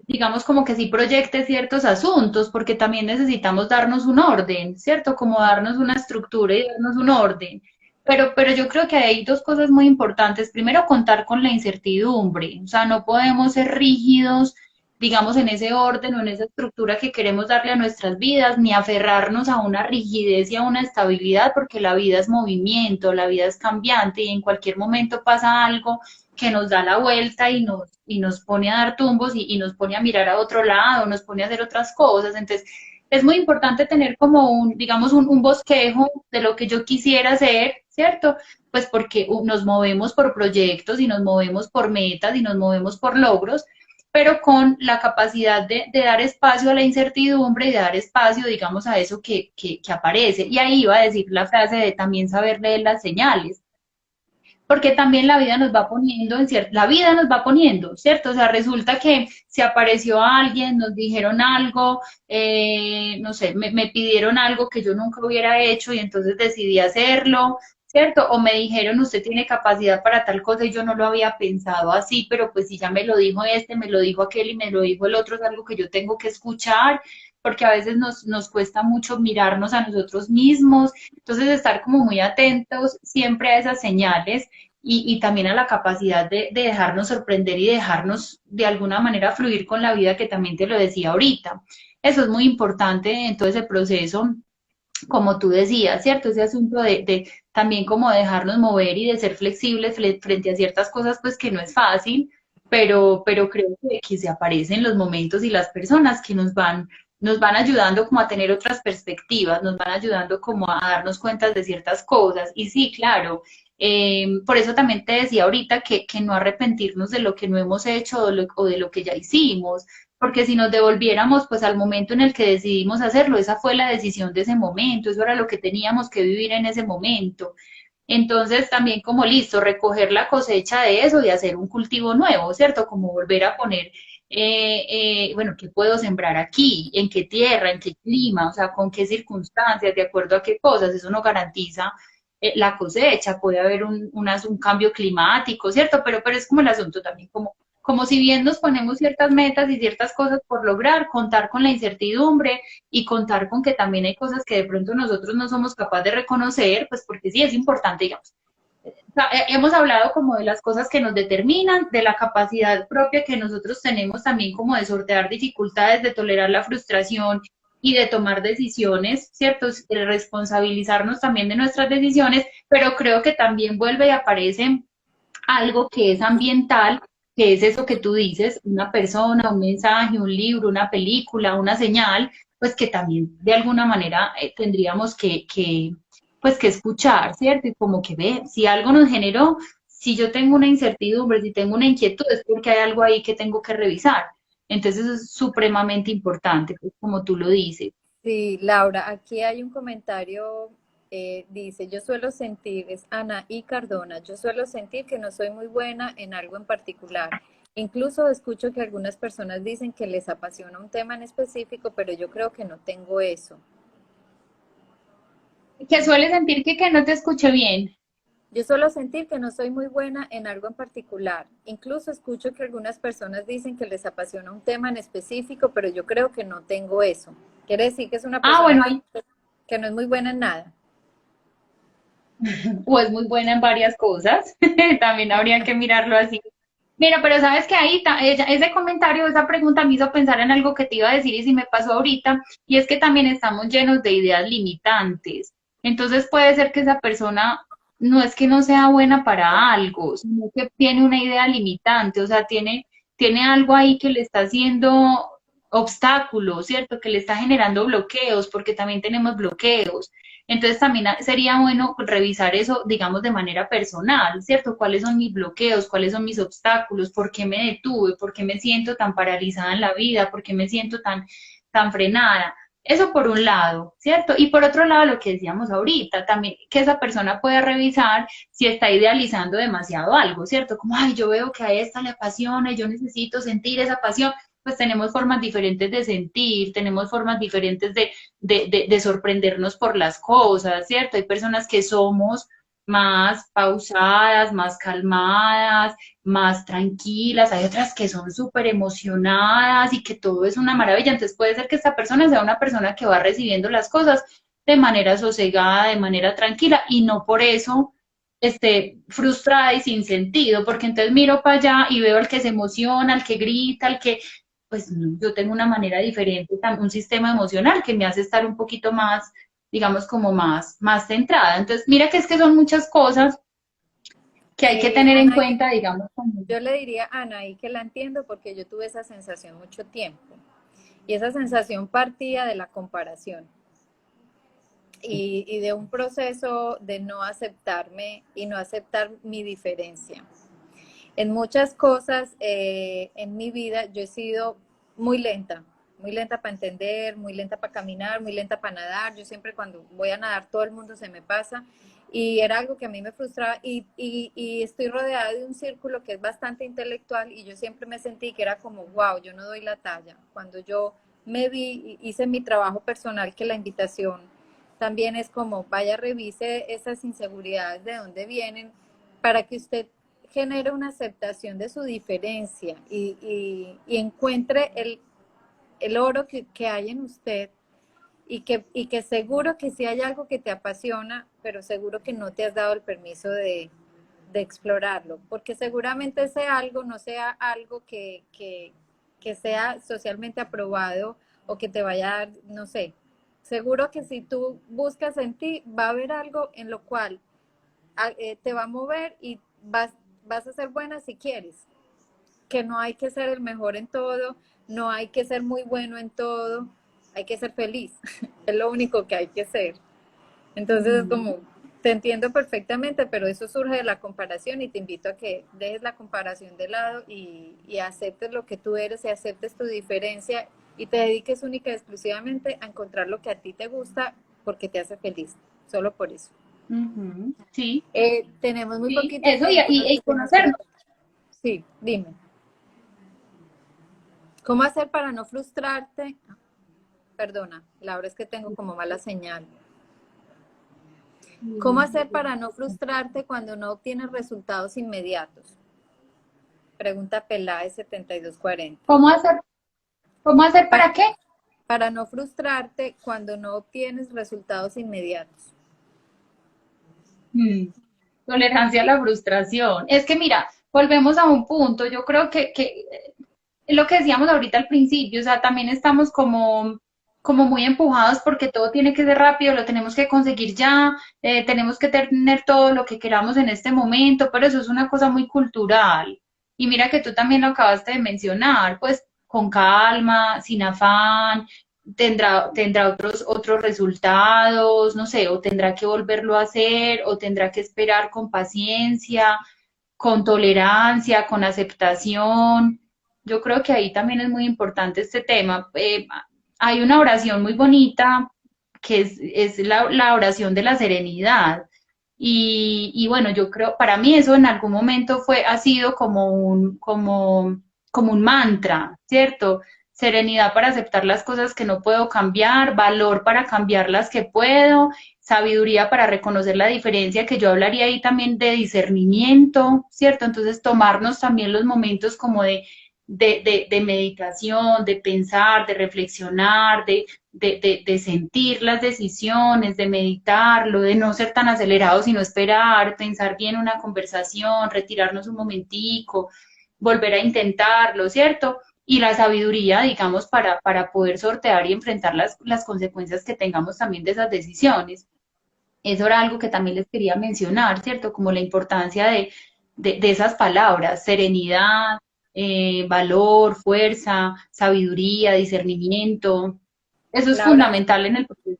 digamos como que sí proyecte ciertos asuntos, porque también necesitamos darnos un orden, ¿cierto? Como darnos una estructura y darnos un orden. Pero yo creo que hay dos cosas muy importantes. Primero, contar con la incertidumbre. O sea, no podemos ser rígidos, digamos, en ese orden o en esa estructura que queremos darle a nuestras vidas, ni aferrarnos a una rigidez y a una estabilidad, porque la vida es movimiento, la vida es cambiante y en cualquier momento pasa algo que nos da la vuelta y nos pone a dar tumbos y nos pone a mirar a otro lado, nos pone a hacer otras cosas. Entonces, es muy importante tener como digamos, un bosquejo de lo que yo quisiera hacer, ¿cierto? Pues porque nos movemos por proyectos y nos movemos por metas y nos movemos por logros, pero con la capacidad de dar espacio a la incertidumbre y de dar espacio, digamos, a eso que aparece. Y ahí iba a decir la frase de también saber leer las señales, porque también la vida nos va poniendo en cierto, la vida nos va poniendo, ¿cierto? O sea, resulta que se apareció alguien, nos dijeron algo, no sé, me pidieron algo que yo nunca hubiera hecho y entonces decidí hacerlo, ¿cierto? O me dijeron, usted tiene capacidad para tal cosa y yo no lo había pensado así, pero pues si ya me lo dijo este, me lo dijo aquel y me lo dijo el otro, es algo que yo tengo que escuchar, porque a veces nos cuesta mucho mirarnos a nosotros mismos, entonces estar como muy atentos siempre a esas señales y también a la capacidad de dejarnos sorprender y dejarnos de alguna manera fluir con la vida, que también te lo decía ahorita. Eso es muy importante en todo ese proceso, como tú decías, ¿cierto? Ese asunto de también como dejarnos mover y de ser flexibles frente a ciertas cosas, pues que no es fácil, pero creo que se aparecen los momentos y las personas que nos van ayudando como a tener otras perspectivas, nos van ayudando como a darnos cuenta de ciertas cosas. Y sí, claro, por eso también te decía ahorita que no arrepentirnos de lo que no hemos hecho o de lo que ya hicimos, porque si nos devolviéramos pues al momento en el que decidimos hacerlo, esa fue la decisión de ese momento, eso era lo que teníamos que vivir en ese momento. Entonces también como listo, recoger la cosecha de eso y hacer un cultivo nuevo, ¿cierto? Como volver a poner, bueno, ¿qué puedo sembrar aquí? ¿En qué tierra? ¿En qué clima? O sea, ¿con qué circunstancias? ¿De acuerdo a qué cosas? Eso no garantiza la cosecha, puede haber un cambio climático, ¿cierto? Pero es como el asunto también, como si bien nos ponemos ciertas metas y ciertas cosas por lograr, contar con la incertidumbre y contar con que también hay cosas que de pronto nosotros no somos capaces de reconocer, pues porque sí es importante, digamos. O sea, hemos hablado como de las cosas que nos determinan, de la capacidad propia que nosotros tenemos también como de sortear dificultades, de tolerar la frustración y de tomar decisiones, ¿cierto? De responsabilizarnos también de nuestras decisiones, pero creo que también vuelve y aparece algo que es ambiental, que es eso que tú dices, una persona, un mensaje, un libro, una película, una señal, pues que también de alguna manera tendríamos pues que escuchar, ¿cierto? Y como que ve, si algo nos generó, si yo tengo una incertidumbre, si tengo una inquietud, es porque hay algo ahí que tengo que revisar. Entonces es supremamente importante, pues, como tú lo dices. Sí, Laura, aquí hay un comentario, dice, yo suelo sentir, es Ana y Cardona, yo suelo sentir que no soy muy buena en algo en particular. Incluso escucho que algunas personas dicen que les apasiona un tema en específico, pero yo creo que no tengo eso. Que suele sentir que no te escuché bien. Yo suelo sentir que no soy muy buena en algo en particular. Incluso escucho que algunas personas dicen que les apasiona un tema en específico, pero yo creo que no tengo eso. Quiere decir que es una Ah, persona bueno, ahí que no es muy buena en nada. o es muy buena en varias cosas, también habría que mirarlo así. Mira, pero sabes que ahí ese comentario, esa pregunta me hizo pensar en algo que te iba a decir y si me pasó ahorita, y es que también estamos llenos de ideas limitantes. Entonces puede ser que esa persona no es que no sea buena para algo, sino que tiene una idea limitante, o sea, tiene algo ahí que le está haciendo obstáculos, ¿cierto? Que le está generando bloqueos, porque también tenemos bloqueos. Entonces también sería bueno revisar eso, digamos, de manera personal, ¿cierto? ¿Cuáles son mis bloqueos? ¿Cuáles son mis obstáculos? ¿Por qué me detuve? ¿Por qué me siento tan paralizada en la vida? ¿Por qué me siento tan frenada? Eso por un lado, ¿cierto? Y por otro lado, lo que decíamos ahorita, también que esa persona puede revisar si está idealizando demasiado algo, ¿cierto? Como, ay, yo veo que a esta le apasiona y yo necesito sentir esa pasión. Pues tenemos formas diferentes de sentir, tenemos formas diferentes de sorprendernos por las cosas, ¿cierto? Hay personas que somos más pausadas, más calmadas, más tranquilas, hay otras que son súper emocionadas y que todo es una maravilla, entonces puede ser que esta persona sea una persona que va recibiendo las cosas de manera sosegada, de manera tranquila y no por eso esté frustrada y sin sentido, porque entonces miro para allá y veo al que se emociona, al que grita, al que pues no, yo tengo una manera diferente, un sistema emocional que me hace estar un poquito más, digamos, como más centrada. Entonces, mira que es que son muchas cosas que hay que Sí, tener en Ana, cuenta, digamos, como yo le diría a Ana y que la entiendo porque yo tuve esa sensación mucho tiempo. Y esa sensación partía de la comparación. y de un proceso de no aceptarme y no aceptar mi diferencia. En muchas cosas en mi vida yo he sido muy lenta para entender, muy lenta para caminar, muy lenta para nadar. Yo siempre cuando voy a nadar todo el mundo se me pasa y era algo que a mí me frustraba y estoy rodeada de un círculo que es bastante intelectual y yo siempre me sentí que era como, wow, yo no doy la talla. Cuando yo me vi, hice mi trabajo personal, que la invitación también es como, vaya, revise esas inseguridades de dónde vienen para que usted genere una aceptación de su diferencia y encuentre el oro que hay en usted y que seguro que sí hay algo que te apasiona, pero seguro que no te has dado el permiso de explorarlo, porque seguramente ese algo no sea algo que sea socialmente aprobado o que te vaya a dar, no sé, seguro que si tú buscas en ti, va a haber algo en lo cual te va a mover y vas a ser buena si quieres, que no hay que ser el mejor en todo, no hay que ser muy bueno en todo, hay que ser feliz, es lo único que hay que ser. Entonces, Ujú. como te entiendo perfectamente, pero eso surge de la comparación y te invito a que dejes la comparación de lado y aceptes lo que tú eres y aceptes tu diferencia y te dediques única y exclusivamente a encontrar lo que a ti te gusta porque te hace feliz, solo por eso. Ujú. Sí, Tenemos muy sí, poquito eso y, tiempo, no y, sé y si nos queda. conocernos. Sí, dime. ¿Cómo hacer para no frustrarte? Perdona, Laura, es que tengo como mala señal. ¿Cómo hacer para no frustrarte cuando no obtienes resultados inmediatos? Pregunta Peláez 7240. ¿Cómo hacer, cómo hacer Pa- para qué? para no frustrarte cuando no obtienes resultados inmediatos. Mm, Tolerancia a la frustración. Es que mira, volvemos a un punto. Yo creo que es lo que decíamos ahorita al principio, o sea, también estamos como muy empujados porque todo tiene que ser rápido, lo tenemos que conseguir ya, tenemos que tener todo lo que queramos en este momento, pero eso es una cosa muy cultural. Y mira que tú también lo acabaste de mencionar, pues con calma, sin afán, tendrá otros resultados, no sé, o tendrá que volverlo a hacer, o tendrá que esperar con paciencia, con tolerancia, con aceptación. Yo creo que ahí también es muy importante este tema. Hay una oración muy bonita que es la oración de la serenidad. Y bueno, yo creo, para mí eso en algún momento ha sido como un mantra, ¿cierto? Serenidad para aceptar las cosas que no puedo cambiar, valor para cambiar las que puedo, sabiduría para reconocer la diferencia, que yo hablaría ahí también de discernimiento, ¿cierto? Entonces tomarnos también los momentos como de meditación, de pensar, de reflexionar, de sentir las decisiones, de meditarlo, de no ser tan acelerados, sino esperar, pensar bien una conversación, retirarnos un momentico, volver a intentarlo, ¿cierto? Y la sabiduría, digamos, para poder sortear y enfrentar las consecuencias que tengamos también de esas decisiones. Eso era algo que también les quería mencionar, ¿cierto? Como la importancia de esas palabras, serenidad, valor, fuerza, sabiduría, discernimiento. Eso es Laura, fundamental en el proceso.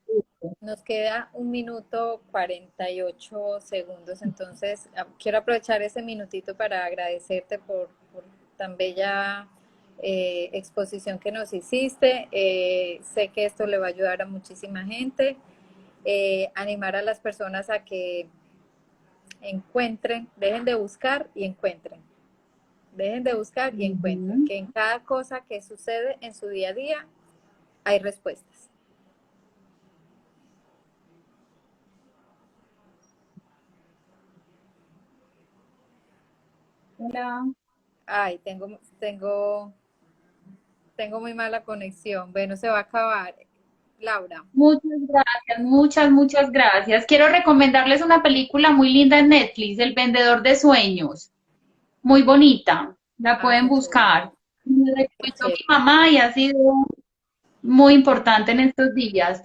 nos queda 1 minuto 48 segundos, entonces quiero aprovechar ese minutito para agradecerte por tan bella exposición que nos hiciste. Sé que esto le va a ayudar a muchísima gente. Animar a las personas a que encuentren, dejen de buscar y encuentren. Dejen de buscar y encuentren. Ujú. Que en cada cosa que sucede en su día a día hay respuestas. Hola. Ay, tengo muy mala conexión. Bueno, se va a acabar. Laura. Muchas gracias, muchas gracias. Quiero recomendarles una película muy linda en Netflix, El Vendedor de Sueños. Muy bonita. La Ah, pueden qué chévere, buscar. Me qué recomendó mi chévere. mamá y ha sido muy importante en estos días.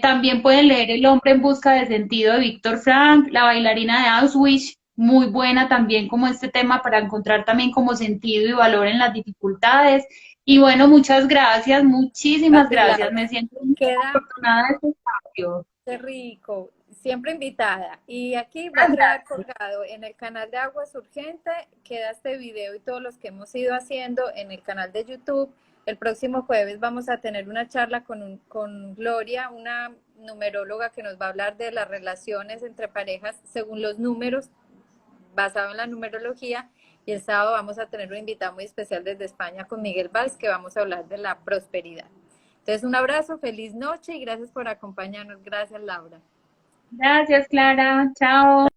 También pueden leer El hombre en busca de sentido de Víctor Frank, La bailarina de Auschwitz, muy buena también como este tema para encontrar también como sentido y valor en las dificultades. Y bueno, muchas gracias, A muchísimas ti, gracias. Laura. Me siento muy Queda, afortunada de este espacio. Qué rico, siempre invitada. Y aquí va a quedar Gracias. colgado en el canal de Aguas Urgente, queda este video y todos los que hemos ido haciendo en el canal de YouTube. El próximo jueves vamos a tener una charla con Gloria, una numeróloga que nos va a hablar de las relaciones entre parejas según los números, basado en la numerología. Y el sábado vamos a tener un invitado muy especial desde España con Miguel Valls, que vamos a hablar de la prosperidad. Entonces, un abrazo, feliz noche y gracias por acompañarnos. Gracias, Laura. Gracias, Clara. Chao.